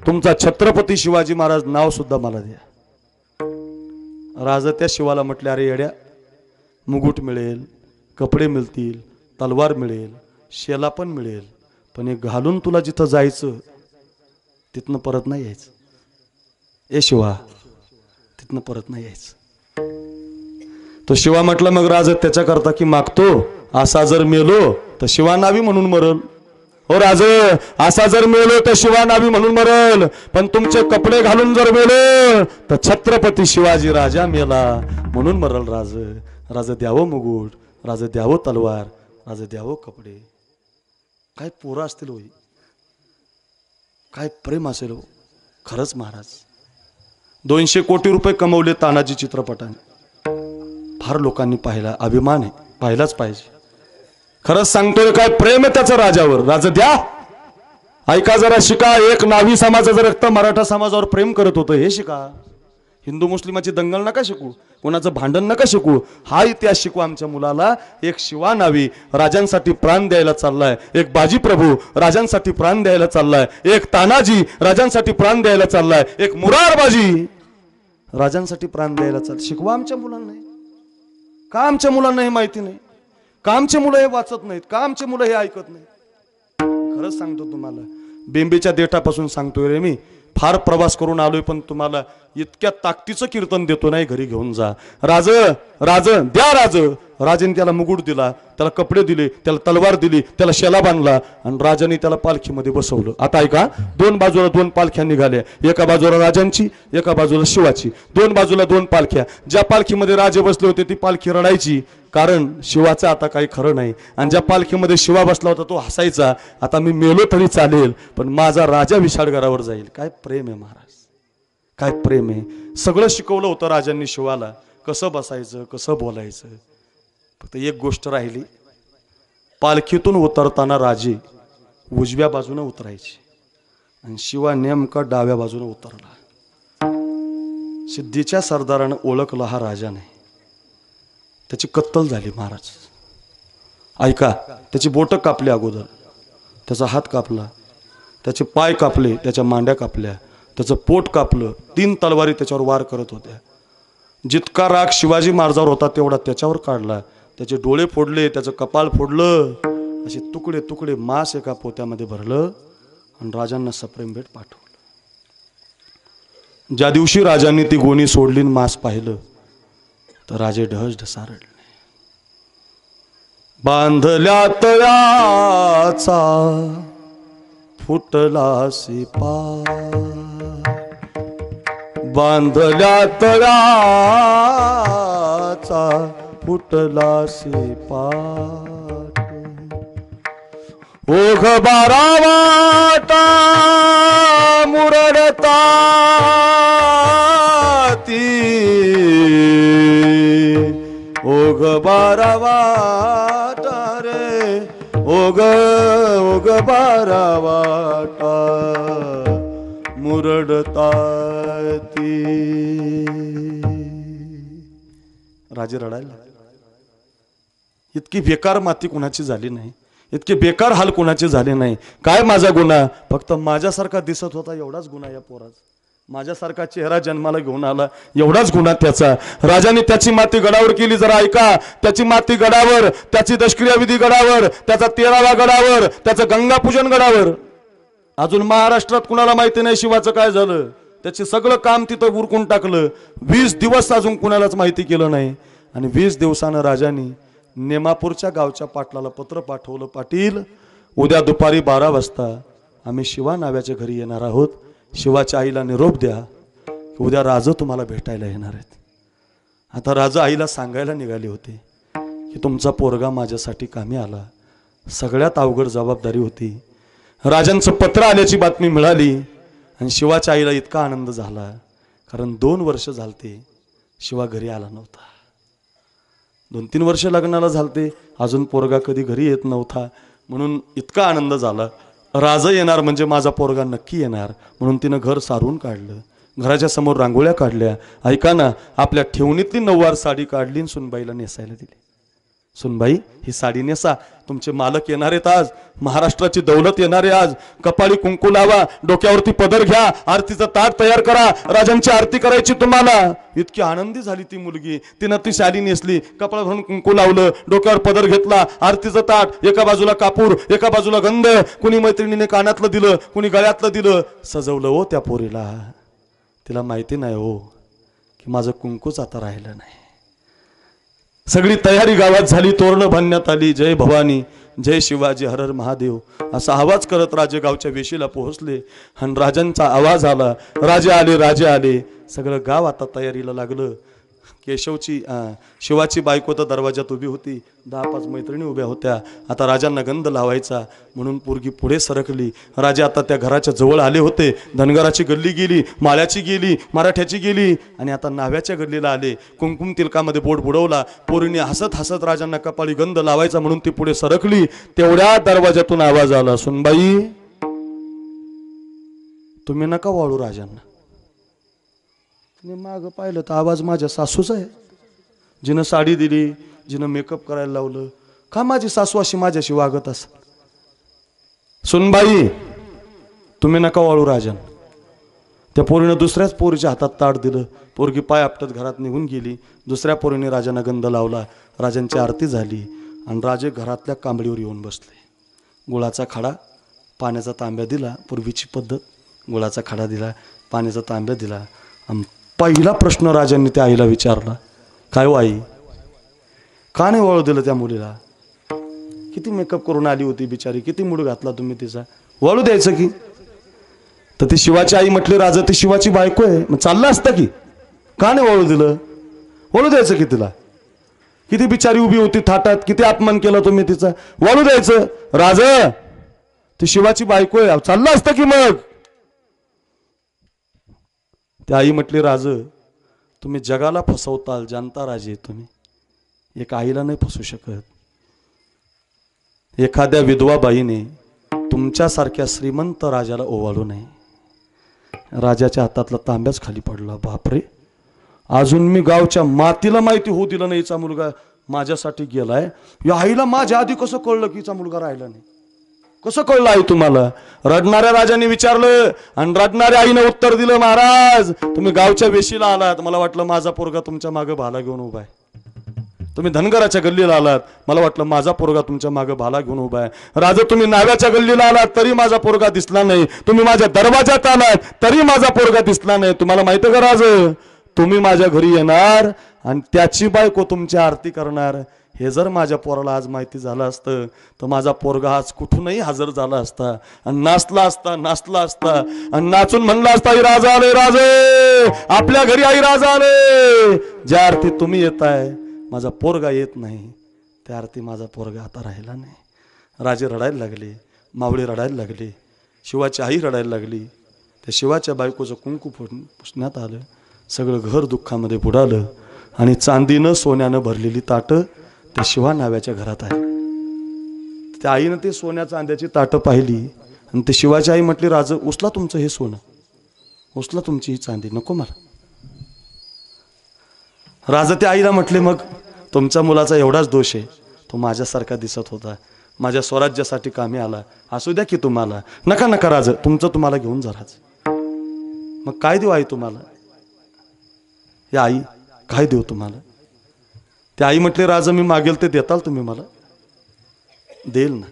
तुमचा छत्रपती शिवाजी महाराज नाव सुद्धा मला द्या. राजा त्या शिवाला म्हटले अरे येड्या, मुकुट मिळेल, कपडे मिळतील, तलवार मिळेल, शेला पण मिळेल, पण हे घालून तुला जिथं जायचं तिथनं परत नाही यायचं. ए शिवा तिथनं परत नाही यायचं. तो शिवा म्हटला मग राजा त्याच्याकरता की मागतो असा जर मेलो तर शिवा नावी म्हणून मरल. हो राजा असा जर मेलो तर शिवा नावी म्हणून मरल, पण तुमचे कपडे घालून जर मेलो तर छत्रपती शिवाजी राजा मेला म्हणून मरल. राजा द्यावं मुकुट, राजा द्यावं तलवार, राजा द्यावं कपडे. काय पोरं असतील होई, काय प्रेम असेल हो. खरंच महाराज 200 कोटी रुपये कमवले तानाजी चित्रपटाने. फार लोकांनी पाहिला, अभिमान आहे, पाहिलाच पाहिजे. खरंच सांगतोय काय प्रेम आहे त्याचं राजावर. राजा द्या. ऐका जरा, शिका. एक नावी समाजाचं रक्त मराठा समाजावर प्रेम करत होतं हे शिका. हिंदू मुस्लिमाची दंगल नका शिकू, कोणाचं भांडण नका शिकू. हा इतिहास शिकू आमच्या मुलाला. एक शिवा नावी राजांसाठी प्राण द्यायला चाललाय, एक बाजी प्रभू राजांसाठी प्राण द्यायला चाललाय, एक तानाजी राजांसाठी प्राण द्यायला चाललाय, एक मुरारबाजी राजांसाठी प्राण द्यायला चाललाय. शिकवा आमच्या मुलांना. का आमच्या मुलांना हे माहिती नाही? का आमचे मुलं हे वाचत नाहीत? का आमचे मुलं हे ऐकत नाही? खरंच सांगतो तुम्हाला, बेंबीच्या देठापासून सांगतोय रे मी. फार प्रवास करून आलोय, पण तुम्हाला इतक्या ताकदीचं कीर्तन देतो नाही, घरी घेऊन जा. राज द्या. राजाने त्याला मुकुट दिला, त्याला कपडे दिले, त्याला तलवार दिली, त्याला शेला बांधला आणि राजाने त्याला पालखीमध्ये बसवलं. आता ऐका, दोन बाजूला दोन पालख्या निघाल्या, एका बाजूला राजांची, एका बाजूला शिवाची. दोन बाजूला दोन पालख्या. ज्या पालखीमध्ये राजे बसले होते ती पालखी रडायची, कारण शिवाचं आता काही खरं नाही. आणि ज्या पालखीमध्ये शिवा बसला होता तो हसायचा, आता मी मेलो तरी चालेल पण माझा राजा विशाळगडावर जाईल. काय प्रेम आहे महाराज, काय प्रेम आहे. सगळं शिकवलं होतं राजांनी शिवाला, कसं बसायचं, कसं बोलायचं. फक्त एक गोष्ट राहिली, पालखीतून उतरताना राजे उजव्या बाजूने उतरायचे आणि शिवा नेमका डाव्या बाजूने उतरला. सिद्धीच्या सरदारानं ओळखलं हा राजा नाही. त्याची कत्तल झाली महाराज. ऐका, त्याची बोटं कापली अगोदर, त्याचा हात कापला, त्याचे पाय कापले, त्याच्या मांड्या कापल्या, त्याचं पोट कापलं. 3 तलवारी त्याच्यावर वार करत होत्या. जितका राग शिवाजी महाराजावर होता तेवढा त्याच्यावर काढला. त्याचे डोळे फोडले, त्याचं कपाळ फोडलं, असे तुकडे तुकडे मांस एका पोत्यामध्ये भरलं आणि राजांना सप्रेम भेट पाठवलं. ज्या दिवशी राजांनी ती गोणी सोडली, मांस पाहिलं तर राजे ढसढसा रडले. बांधल्या तळ्याचा फुटला शिपाय, बांधल्या तळ्याचा फुटला शिपाट, ओघ बारा वाटा मुरडता ती, ओघ बारा वाटा रे, ओघ ओघ बारा वाटा मुरडता ती. राजे रडायला. इतकी बेकार माती कुणाची झाली नाही, इतके बेकार हाल कुणाचे झाले नाही. काय माझा गुन्हा? फक्त माझ्यासारखा दिसत होता एवढाच गुन्हा या पोराचा. माझ्यासारखा चेहरा जन्माला घेऊन आला एवढाच गुन्हा त्याचा. राजाने त्याची माती गडावर केली. जरा ऐका, त्याची माती गडावर, त्याची दशक्रिया विधी गडावर, त्याचा 13वा गडावर, त्याचं गंगापूजन गडावर. अजून महाराष्ट्रात कुणाला माहिती नाही शिवाचं काय झालं. त्याचे सगळं काम तिथं उरकून टाकलं. 20 दिवस अजून कुणालाच माहिती केलं नाही. आणि 20 दिवसानं राजांनी नेमापूरच्या गावच्या पाटलाला पत्र पाठवलं, पाटील उद्या दुपारी 12 वाजता आम्ही शिवा नाव्याच्या घरी येणार आहोत. शिवाच्या आईला निरोप द्या की उद्या राजा तुम्हाला भेटायला येणार आहेत. आता राजा आईला सांगायला निघाले होते की तुमचा पोरगा माझ्यासाठी कामी आला. सगळ्यात अवघड जबाबदारी होती. राजांचं पत्र आल्याची बातमी मिळाली आणि शिवाच्या आईला इतका आनंद झाला, कारण 2 वर्ष झालते शिवा घरी आला नव्हता. 2-3 वर्ष लग्नाला झालते, अजून पोरगा कधी घरी येत नव्हता. म्हणून इतका आनंद झाला, राजा येणार म्हणजे माझा पोरगा नक्की येणार. म्हणून तिनं घर सारून काढलं, घराच्या समोर रांगोळ्या काढल्या. ऐका ना, आपल्या ठेवणीतली 9वार साडी काढली आणि सुनबाईला नेसायला दिली. सुनबाई, ही साडी नेसा, तुमचे मालक येणार आहेत आज, महाराष्ट्राची दौलत येणार आहे आज. कपाळी कुंकू लावा, डोक्यावरती पदर घ्या, आरतीचं ताट तयार करा, राजांची आरती करायची तुम्हाला. इतकी आनंदी झाली ती मुलगी. तिनं ती साडी नेसली, कपाळ भरून कुंकू लावलं, डोक्यावर पदर घेतला, आरतीचं ताट, एका बाजूला कापूर, एका बाजूला गंध. कुणी मैत्रिणीने कानातलं दिलं, कुणी गळ्यातलं दिलं. सजवलं हो त्या पोरीला. तिला माहिती नाही हो की माझं कुंकूच आता राहिलं नाही. सगळी तयारी गावात झाली, तोरणं बांधण्यात आली. जय भवानी, जय शिवाजी, हर हर महादेव असा आवाज करत राजे गावच्या वेशीला पोहोचले. आणि राजांचा आवाज आला, राजे आले, राजे आले. सगळं गाव आता तयारीला लागलं. शिवाची बायको तर दरवाजात उभी होती, 10-5 मैत्रिणी उभ्या होत्या. आता राजांना गंध लावायचा म्हणून पोरगी पुढे सरकली. राजे आता त्या घराच्या जवळ आले होते. धनगराची गल्ली गेली, माळ्याची गेली, मराठ्याची गेली आणि आता नाव्याच्या गल्लीला आले. कुंकुम तिलकामध्ये बोट बुडवला. पोरीने हसत हसत राजांना कपाळी गंध लावायचा म्हणून ती पुढे सरकली. तेवढ्या दरवाजातून आवाज आला, सुनबाई तुम्ही नका वाळू राजांना. मागं पाहिलं तर आवाज माझ्या सासूचा आहे, जिनं साडी दिली, जिनं मेकअप करायला लावलं. का माझी सासू अशी माझ्याशी वागत असेल? सुनबाई तुम्ही नका वाळू राजन. त्या पोरीनं दुसऱ्याच पोरीच्या हातात ताट दिलं. पोरगी पाय आपटत घरात निघून गेली. दुसऱ्या पोरीने राजांना गंध लावला. राजांची आरती झाली आणि राजे घरातल्या कांबळीवर येऊन बसले. गुळाचा खडा, पाण्याचा तांब्या दिला, पूर्वीची पद्धत. गुळाचा खडा दिला, पाण्याचा तांब्या दिला. पहिला प्रश्न राजांनी त्या आईला विचारला, काय हो आई, का नाही वळू दिलं त्या मुलीला? किती मेकअप करून आली होती बिचारी, किती मूड घातला तुम्ही तिचा, वळू द्यायचं की? तर ती शिवाची आई म्हटली, राजा ती शिवाची बायको आहे, मग चाललं असतं की, का नाही वळू दिलं? वळू द्यायचं की तिला? किती बिचारी उभी होती थाटात, किती अपमान केला तुम्ही तिचा, वळू द्यायचं? राजा ती शिवाची बायको आहे, चाललं असतं की मग? ती आई म्हटली, राज तुम्ही जगाला फसवताल, जानता राजे तुम्ही, एक आईला नाही फसू शकत. एखाद्या विधवा बाईने तुमच्यासारख्या श्रीमंत राजाला ओवाळू नये. राजाच्या हातातला तांब्याच खाली पडला. बापरे, अजून मी गावच्या मातीला माहिती होऊ दिलं नाही हिचा मुलगा माझ्यासाठी गेलाय. या आईला माझ्या आधी कसं कळलं की हिचा मुलगा राहिला नाही? कसं कळलं आई तुम्हाला? रडणाऱ्या राजाने विचारलं आणि रडणाऱ्या आईने उत्तर दिलं, महाराज तुम्ही गावच्या वेशीला आलात, मला वाटलं माझा पोरगा तुमच्या मागे भाला घेऊन उभा आहे. तुम्ही धनगराच्या गल्लीला आलात, मला वाटलं माझा पोरगा तुमच्या मागे भाला घेऊन उभा आहे. राजा तुम्ही नाव्याच्या गल्लीला आलात तरी माझा पोरगा दिसला नाही, तुम्ही माझ्या दरवाजात आलात तरी माझा पोरगा दिसला नाही. तुम्हाला माहिती का राज, तुम्ही माझ्या घरी येणार आणि त्याची बायको तुमची आरती करणार, हे जर माझ्या पोराला आज माहिती झालं असतं तर माझा पोरगा आज कुठूनही हजर झाला असता आणि नाचला असता आणि नाचून म्हणला असता, आई राजा आले, राजे आपल्या घरी आई राजा आले. ज्या आरती तुम्ही येताय माझा पोरगा येत नाही, त्या आरती माझा पोरगा आता राहिला नाही. राजे रडायला लागले, मावळे रडायला लागले, शिवाची आई रडायला लागली. त्या शिवाच्या बायकोचं कुंकू पुसण्यात आलं, सगळं घर दुःखामध्ये बुडालं आणि चांदीनं सोन्यानं भरलेली ताटं त्या शिवा नाव्याच्या घरात आहे. त्या आईनं ते सोन्या चांद्याची ताटं पाहिली आणि ते शिवाची आई म्हटली, राज उचला तुमचं हे सोनं, उचला तुमची ही चांदी, नको मला. राजा त्या आईला म्हटले, मग तुमच्या मुलाचा एवढाच दोष आहे, तो माझ्यासारखा दिसत होता, माझ्या स्वराज्यासाठी कामी आला, असू द्या की तुम्हाला. नका नका राज, तुमचं तुम्हाला घेऊन जा राज. मग काय देऊ आई तुम्हाला? या आई काय देऊ तुम्हाला? त्या आई म्हटले, राजा मी मागेल ते देताल तुम्ही मला? देईल ना,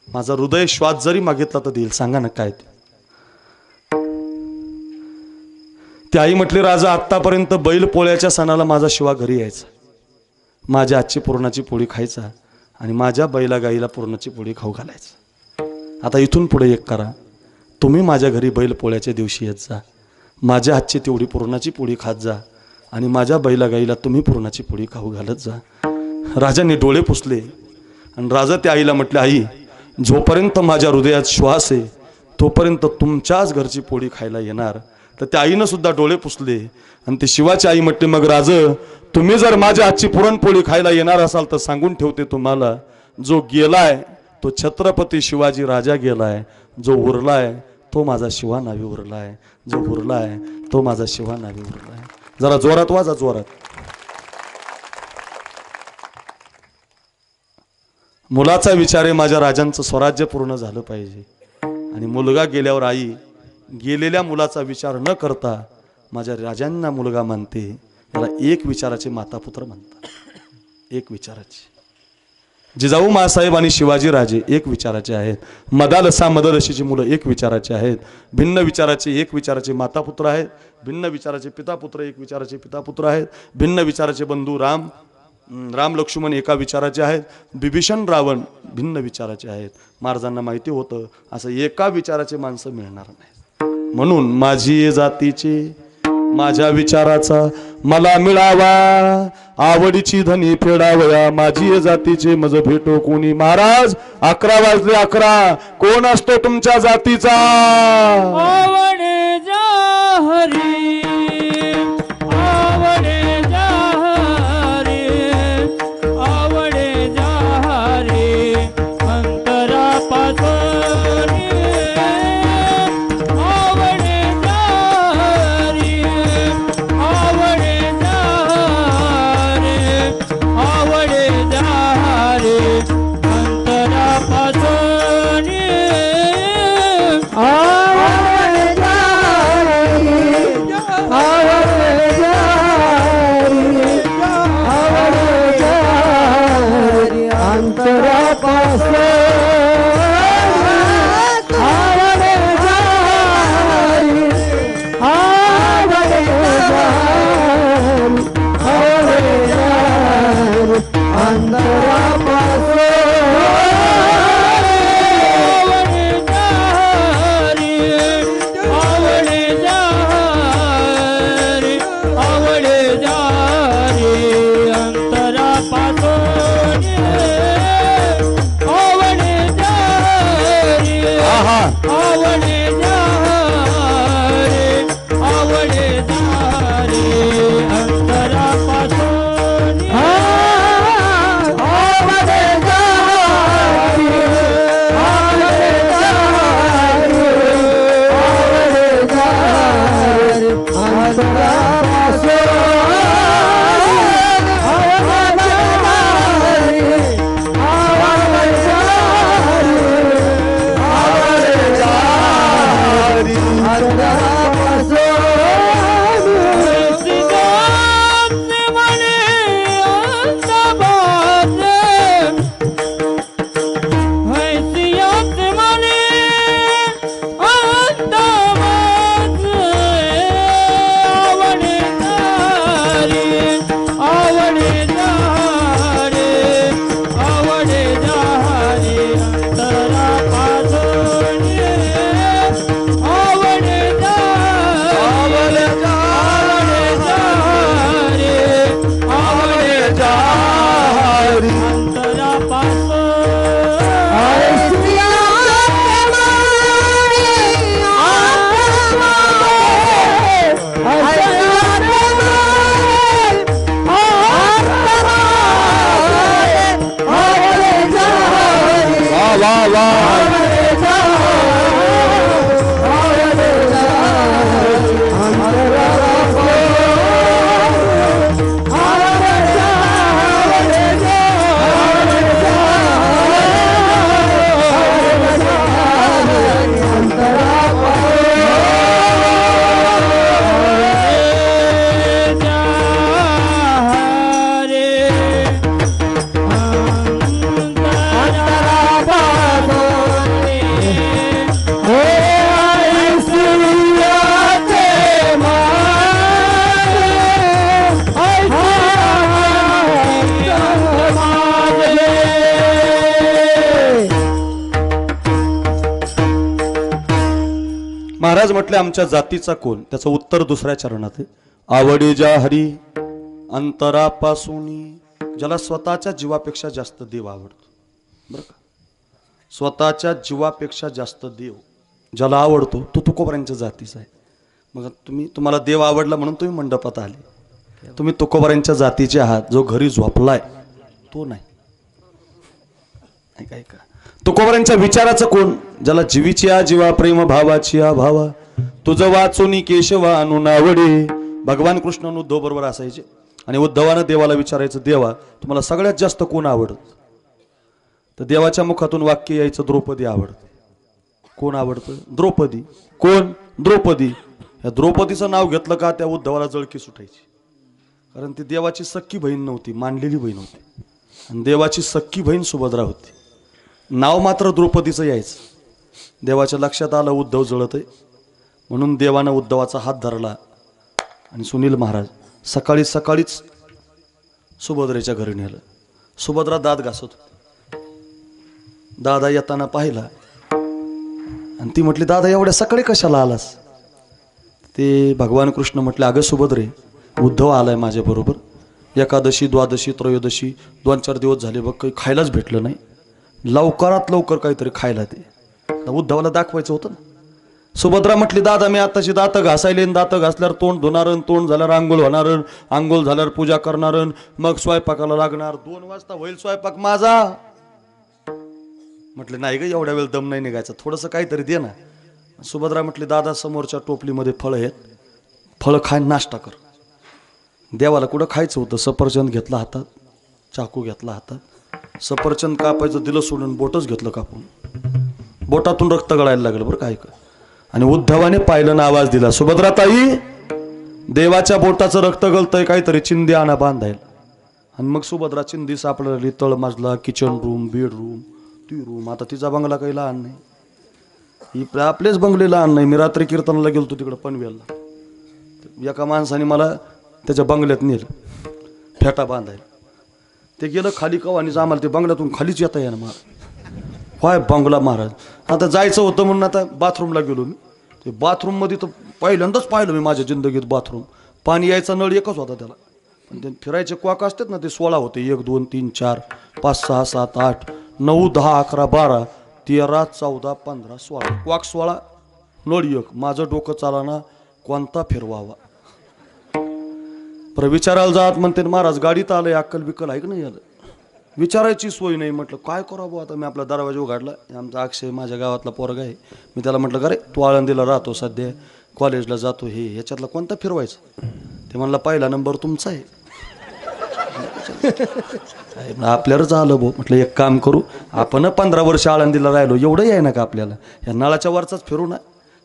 माझा हृदय श्वास जरी मागितला तर देईल, सांगा ना काय ते. ती आई म्हटली, राजा आत्तापर्यंत बैल पोळ्याच्या सणाला माझा शिवा घरी यायचा, माझ्या आजची पुरणाची पोळी खायचा आणि माझ्या बैला गाईला पुरणाची पोळी खाऊ घालायचा. आता इथून पुढे एक करा, तुम्ही माझ्या घरी बैल पोळ्याच्या दिवशी येत जा, माझ्या हातची तेवढी पुरणाची पोळी खात जा आणि माझ्या बैला गाईला तुम्ही पुरणाची पोळी खाऊ घालत जा. राजाने डोळे पुसले आणि राजा त्या आईला म्हटले, आई जोपर्यंत माझ्या हृदयात श्वास आहे तोपर्यंत तुमच्याच घरची पोळी खायला येणार. तर त्या आईनं सुद्धा डोळे पुसले आणि ते शिवाची आई म्हटली, मग राज तुम्ही जर माझ्या हातची पुरणपोळी खायला येणार असाल तर सांगून ठेवते तुम्हाला, जो गेलाय तो छत्रपती शिवाजी राजा गेलाय, जो उरलाय तो माझा शिवा नावी उरलाय, जो उरलाय तो माझा शिवा नावी उरलाय. जरा जोरात वाजा, जोरात. मुलाचा विचार आहे, माझ्या राजांचं स्वराज्य पूर्ण झालं पाहिजे आणि मुलगा गेल्यावर आई गेलेल्या मुलाचा विचार न करता माझ्या राजांना मुलगा मानते. याला एक विचाराचे मातापुत्र म्हणतात, एक विचाराचे. जिजाऊ मासाहेब आणि शिवाजी राजे एक विचाराचे आहेत, मदालसा मदलशीची मुलं एक विचाराचे आहेत, भिन्न विचाराचे एक विचाराचे मातापुत्र आहेत, भिन्न विचाराचे पितापुत्र एक विचाराचे पितापुत्र आहेत, भिन्न विचाराचे बंधू राम लक्ष्मण एका विचाराचे आहेत, बिभीषण रावण भिन्न विचाराचे आहेत. महाराजांना माहिती होतं असं एका विचाराचे माणसं मिळणार नाही, म्हणून माझी जातीचे माझ्या विचाराचा मला मिळावा, आवडीची धनी फेडावया, माझी जातीचे मज भेटो कोणी. महाराज 11 वाजले 11, कोण असतो तुमच्या जातीचा? आवडे जा हरी, आवडे जा हरी, आवडे जा हरी, अंतरापासून महाराज म्हटले आमच्या जातीचा कोण, त्याचं उत्तर दुसऱ्या चरणात आहे. आवडे ज्या हरी अंतरापासून, ज्याला स्वतःच्या जीवापेक्षा जास्त देव आवडतो. बरं का, स्वतःच्या जीवापेक्षा जास्त देव ज्याला आवडतो तो तुकोबारांच्या जातीचा आहे. मग तुम्हाला देव आवडला म्हणून तुम्ही मंडपात आले, तुम्ही तुकोबारांच्या जातीचे आहात. जो घरी झोपलाय तो नाही. काय का तुकोबारांच्या विचाराचं कोण, ज्याला जीवीची आ जीवा प्रेम भावाची आ भावा, तुझं वाचोनी केशवा अनुनावडे. भगवान कृष्ण उद्धव बरोबर असायचे आणि उद्धवानं देवाला विचारायचं, देवा तुम्हाला सगळ्यात जास्त कोण आवडत. तर देवाच्या मुखातून वाक्य यायचं, द्रौपदी आवडते. कोण आवडतं? द्रौपदी. कोण? द्रौपदी. या द्रौपदीचं नाव घेतलं का त्या उद्धवाला जळकी सुटायची, कारण ती देवाची सख्खी बहीण नव्हती, मानलेली बहीण होती. आणि देवाची सख्खी बहीण सुभद्रा होती. नाव मात्र द्रौपदीचं यायचं. देवाच्या लक्षात आलं उद्धव जळत आहे, म्हणून देवानं उद्धवाचा हात धरला आणि सुनील महाराज सकाळीच सुभद्रेच्या घरी नेलं. सुभद्रा दात घासत होती. दादा येताना पाहिला आणि ती म्हटली, दादा एवढ्या सकाळी कशाला आलास? ते भगवान कृष्ण म्हटले, अगं सुभद्रे, उद्धव आलाय माझ्या बरोबर. एकादशी द्वादशी त्रयोदशी 2-4 दिवस झाले बघ, काही खायलाच भेटलं नाही. लवकरात लवकर काहीतरी खायला दे. उद्धवाला दाखवायचं होतं ना. सुभद्रा म्हटली, दादा मी आताची दात घासायले, दात घासल्यावर तोंड धुणार, तोंड झाल्यावर आंघोळ होणार, आंघोळ झाल्यावर पूजा करणार, मग स्वयंपाकाला लागणार. 2 वाजता होईल स्वयंपाक माझा. म्हटले नाही ग, एवढ्या वेळ दम नाही निघायचा, थोडंसं काहीतरी दे ना. सुभद्रा म्हटली, दादा समोरच्या टोपलीमध्ये फळं आहेत, फळं खाय, नाश्ता कर. देवाला कुठं खायचं होतं. सफरचंद घेतला हातात, चाकू घेतला हातात, सफरचंद कापायचं दिलं सोडून, बोटच घेतलं कापून. बोटातून रक्त गळायला लागलं बरं काय. आणि उद्धवाने पाहिलं ना, आवाज दिला, सुभद्रा ताई देवाच्या बोटाचं रक्त गळतंय, काहीतरी चिंदी आणा बांधायला. आणि मग सुभद्रा चिंदी सापडली. तळमजला, किचन रूम, बेडरूम, ती रूम. आता तिचा बंगला काही लहान नाही, ही आपलेच बंगले लहान नाही. मी रात्री कीर्तनाला गेलतो तिकडं पनवेलला, एका माणसाने मला त्याच्या बंगल्यात नेलं फेटा बांधायला. ते गेलं खाली कवानीच, आम्हाला ते बंगल्यातून खालीच येता येणं. महाराज होय बंगला महाराज. आता जायचं होतं म्हणून आता बाथरूमला गेलो मी. ते बाथरूममध्ये तर पहिल्यांदाच पाहिलं मी माझ्या जिंदगीत बाथरूम. पाणी यायचा नळ एकच होता त्याला, पण ते फिरायचे क्वाक असतात ना, ते 16 होते. 1 2 3 4 5 6 7 8 9 10 11 12 13 14 15 16 क्वाक 16, नळ 1. माझं डोकं चालाना, कोणता फिरवावा. पर विचारायला जात म्हणते, महाराज गाडीत आलंय, अक्कल बिक्कल ऐक नाही आलं, विचारायची सोय नाही. म्हटलं काय करावं आता. मी आपला दरवाजा उघडला. आमचा अक्षय माझ्या गावातला पोरगा आहे. मी त्याला म्हटलं, का रे तू आळंदीला राहतो सध्या, कॉलेजला जातो हे ह्याच्यातला कोणता फिरवायचा? ते म्हणला पहिला नंबर तुमचा आहे. आपल्यावरच आलं भाऊ. म्हटलं एक काम करू, आपण 15 वर्ष आळंदीला राहिलो, एवढंही आहे ना का आपल्याला? या नळाच्या वरचाच फिरू ना.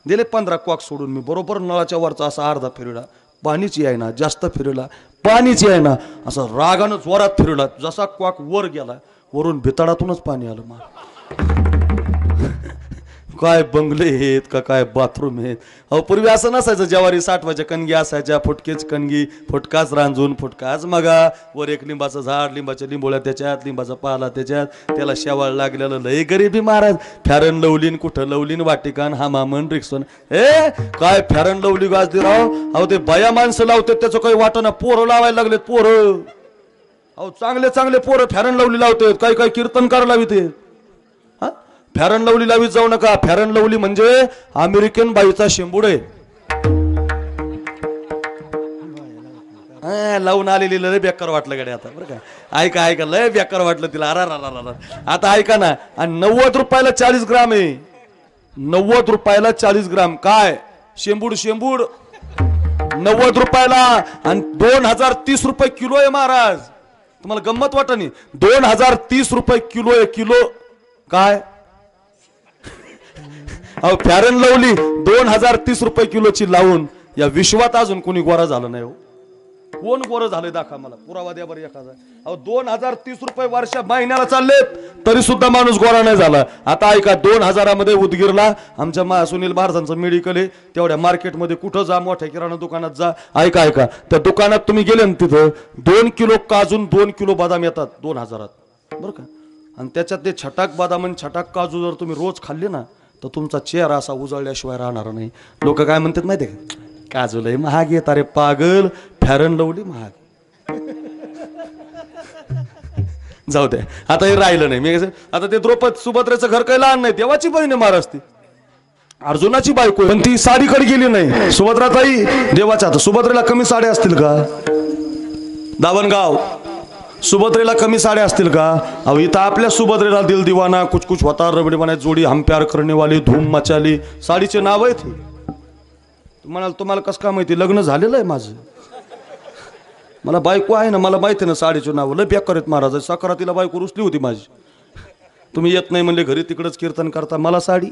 दिले 15 क्वाक सोडून मी बरोबर नळाच्या वरचा असा अर्धा फिरला, पाणीच आहे ना. जास्त फिरला, पाणीच आहे ना. असं रागानं जोरात फिरला, जसा क्वाक वर गेला, वरून भितडातूनच पाणी आलं. मग काय बंगले आहेत का काय बाथरूम आहेत. अहो पूर्वी असं नसायचं. ज्वारी साठवायच्या कणगी असायच्या, फुटकेच कणगी, फुटकाच रांजून, फुटकाच मगा, वर एक लिंबाचं झाड, लिंबाच्या लिंबोळ्या त्याच्यात, लिंबाचा पाला त्याच्यात, त्याला शेवाळ लागलेलं. लय गरीबी महाराज. फॅरन लवलीन, कुठं लवलीन, वाटिकान, हामामन, रिक्सन. काय फॅरन लवली गाजदी राव. अहो ते बाया माणसं लावतात त्याचं काही वाटत ना. पोरं लावायला लागलेत पोरं. अहो चांगले चांगले पोरं फॅरन लवली लावतात. काही काही कीर्तन करायला लाविते. फॅरन लवली लावीत जाऊ नका. फॅरन लवली म्हणजे अमेरिकन बाईचा शेंबूड आहे. लावून आलेली लय बेकार वाटलं गड्या आता बरं का. ऐका ऐका, लय बेकार वाटलं तिला. अरा आता ऐका ना. आणि 90 रुपयाला 40 ग्राम आहे. 90 रुपयाला 40 ग्राम. काय शेंबूड? शेंबूड 90 रुपयाला. आणि 2030 रुपये किलो आहे महाराज. तुम्हाला गंमत वाटत नाही? 2030 रुपये किलो आहे. किलो काय? अहो फॅरन लवली 2030 रुपये किलोची लावून या विश्वात अजून कोणी गोरा झालं नाही. हो कोण गोरं झालंय दाखवा मला, पुरावा द्या बरं एखादा. अहो 2030 रुपये वर्ष महिन्याला चाललेत तरी सुद्धा माणूस गोरा नाही झाला. आता ऐका, 2000 मध्ये उदगीरला आमच्या सुनील महाराजांचं मेडिकल आहे. तेवढ्या मार्केटमध्ये कुठं जा, मोठ्या किराणा दुकानात जा. ऐका ऐका, त्या दुकानात तुम्ही गेले ना, तिथं 2 किलो काजून 2 किलो बदाम येतात 2000 बरं का. आणि त्याच्यात ते छटाक बदाम आणि छटाक काजू जर तुम्ही रोज खाल्ले ना, तर तुमचा चेहरा असा उजळल्याशिवाय राहणार नाही. लोक काय म्हणतात माहिती आहे का? काजू लय महाग येत. अरे पागल, फॅरन लवली महाग. जाऊ दे आता, हे राहिलं नाही. मी आता ते द्रौपदी सुभद्रेचं घर काही लहान नाही. देवाची बहीण आहे महाराज. ती अर्जुनाची बायको, पण ती साडीकडे गेली नाही. सुभद्राताई देवाच्या. आता सुभद्रेला कमी साड्या असतील का? दावणगाव सुभद्रेला कमी साड्या असतील का? अहो इथं आपल्या सुभद्रेला दिल दिवाना, कुछ कुछ होता, रबडी बनाय, जोडी, हम प्यार करने वाली, धूम मचाली, साडीचे नाव आहेत. तुम्हाला कसं काय माहिती? लग्न झालेलं आहे माझं. मला बायको आहे ना, मला माहिती ना साडीचे नाव. लय बेकार आहेत महाराज. सकरातीला बायको रुसली होती माझी. तुम्ही येत नाही म्हणले घरी, तिकडच कीर्तन करता. मला साडी,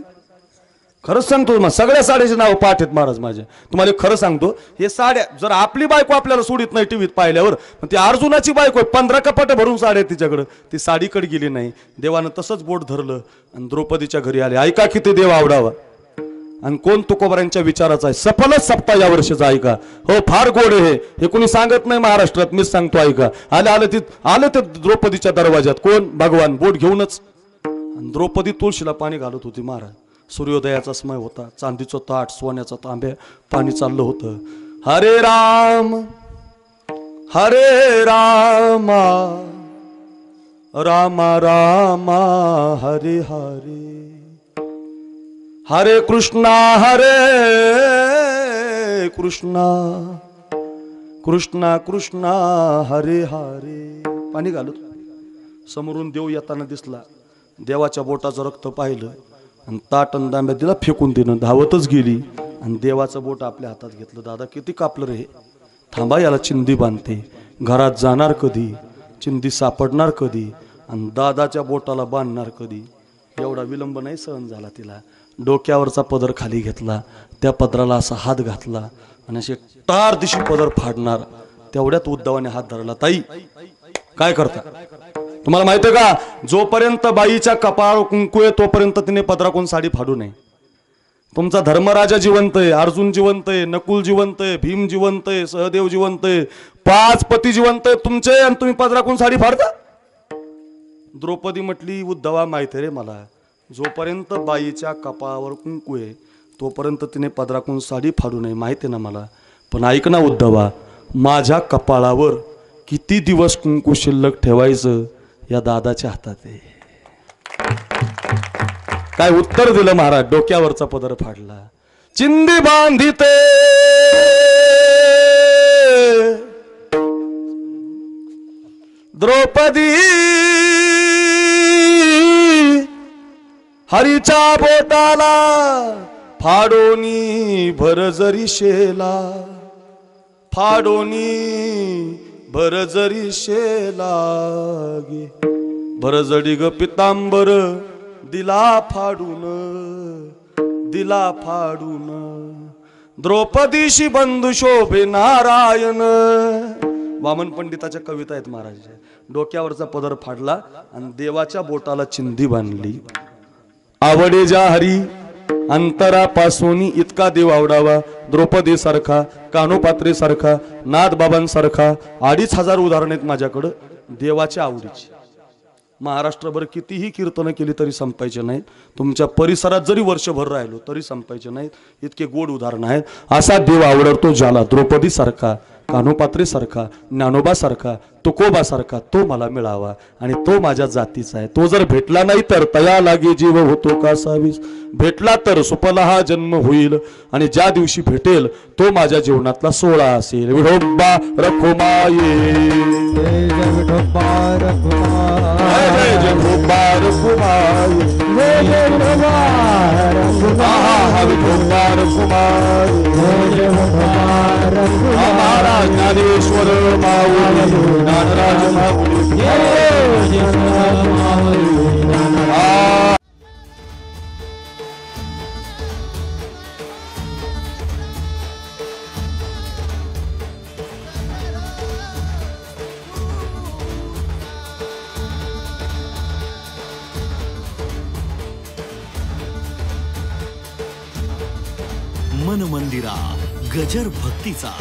खरंच सांगतो तुम्हाला, सगळ्या साड्याचे नाव पाठ आहेत महाराज माझ्या. तुम्हाला खरं सांगतो, हे साड्या जर आपली बायको आपल्याला सोडित नाही टीव्हीत पाहिल्यावर, ती अर्जुनाची बायको 15 कपाट भरून साड्या तिच्याकडं. ती साडीकडे गेली नाही. देवानं तसंच बोट धरलं आणि द्रौपदीच्या घरी आले. ऐका किती देव आवडावा. आणि कोण तुकोबारांच्या विचाराचा आहे. सफलच सप्ताह या वर्षाचा. ऐका हो, फार गोड आहे हे कोणी सांगत नाही महाराष्ट्रात, मीच सांगतो. ऐका, आले ते द्रौपदीच्या दरवाजात. कोण? भगवान बोट घेऊनच. आणि द्रौपदी तुळशीला पाणी घालत होती महाराज. सूर्योदयाचा समय होता. चांदीचं ताट, सोन्याचा तांब्या, पाणी चाललं होतं. हरे राम हरे रामा, रामा रामा हरे हरे, हरे कृष्णा कृष्णा, कृष्णा कृष्णा हरे हरे. पाणी घालत. समोरून देव येताना दिसला. देवाच्या बोटाचं रक्त पाहिलं आणि ताट आणि तांब्या दिला फेकून. तिनं धावतच गेली आणि देवाचं बोट आपल्या हातात घेतलं. दादा किती कापलं रे. थांबा, याला चिंदी बांधते. घरात जाणार कधी, चिंदी सापडणार कधी, आणि दादाच्या बोटाला बांधणार कधी. एवढा विलंब नाही सहन झाला तिला. डोक्यावरचा पदर खाली घेतला, त्या पदराला असा हात घातला आणि असे टार दिशी पदर फाडणार. तेवढ्यात उद्धवाने हात धरला. ताई काय करता? तुम्हाला माहिती आहे का, जोपर्यंत बाईच्या कपाळ कुंकू आहे तोपर्यंत तिने पदराकडून साडी फाडू नये. तुमचा धर्मराजा जिवंत आहे, अर्जुन जिवंत आहे, नकुल जिवंत आहे, भीम जिवंत आहे, सहदेव जिवंत आहे, 5 पती जिवंत आहे तुमचे, आणि तुम्ही पदराकडून साडी फाडता. द्रौपदी म्हटली, उद्धवा माहिती रे मला, जोपर्यंत बाईच्या कपाळावर कुंकू आहे तोपर्यंत तिने पदराकडून साडी फाडू नये, माहिती ना मला. पण ऐक ना उद्धवा, माझ्या कपाळावर किती दिवस कुंकू शिल्लक ठेवायचं या दादाच्या हातात आहे. काय उत्तर दिलं महाराज? डोक्यावरचा पदर फाडला. चिंदी बांधिते द्रौपदी हरीच्या बोटाला फाडोनी भर जरी शेला, फाडोनी भर जरी शेला गे, भरजडी ग पितांबर दिला फाडून, दिला फाडून. द्रौपदीशी बंधू शोभे नारायण. वामन पंडिताच्या कविता आहेत महाराजांच्या. डोक्यावरचा पदर फाडला आणि देवाच्या बोटाला चिंधी बांधली. आवडे ज्या हरी अंतरापासून इतका देव आवडावा. द्रौपदी सारखा, कानोपात्रे सारखा, नाथबाबांसारखा 2500 उदाहरण आहेत माझ्याकडं देवाच्या आवडीची. महाराष्ट्रभर कितीही कीर्तनं केली तरी संपायचे नाहीत. तुमच्या परिसरात जरी वर्षभर राहिलो तरी संपायचे नाहीत. इतके गोड उदाहरण आहेत. असा देव आवडतो ज्याला द्रौपदी सारखा, कानोपात्रे सारखा, ज्ञानोबा सारखा, तुकोबा सारखा तो मला मिळावा आणि तो माझ्या जातीचा आहे. तो जर भेटला नाही तर तया लागे जीव होतो का सावीस. भेटला तर सुपला हा जन्म होईल आणि ज्या दिवशी भेटेल तो माझ्या जीवनातला सोहळा असेल. विठोबा रखुमाये, विठोबा रखुमाये, जय जय विठोबा रखुमाये, जय जय विठोबा हा विठोबा रखुमाये, जय जय विठोबा रखुमाये. महाराज ज्ञानेश्वर माऊली, ज्ञानराज माऊली, जय जय माऊली ज्ञानराज. मन मंदिरा गजर भक्तीचा.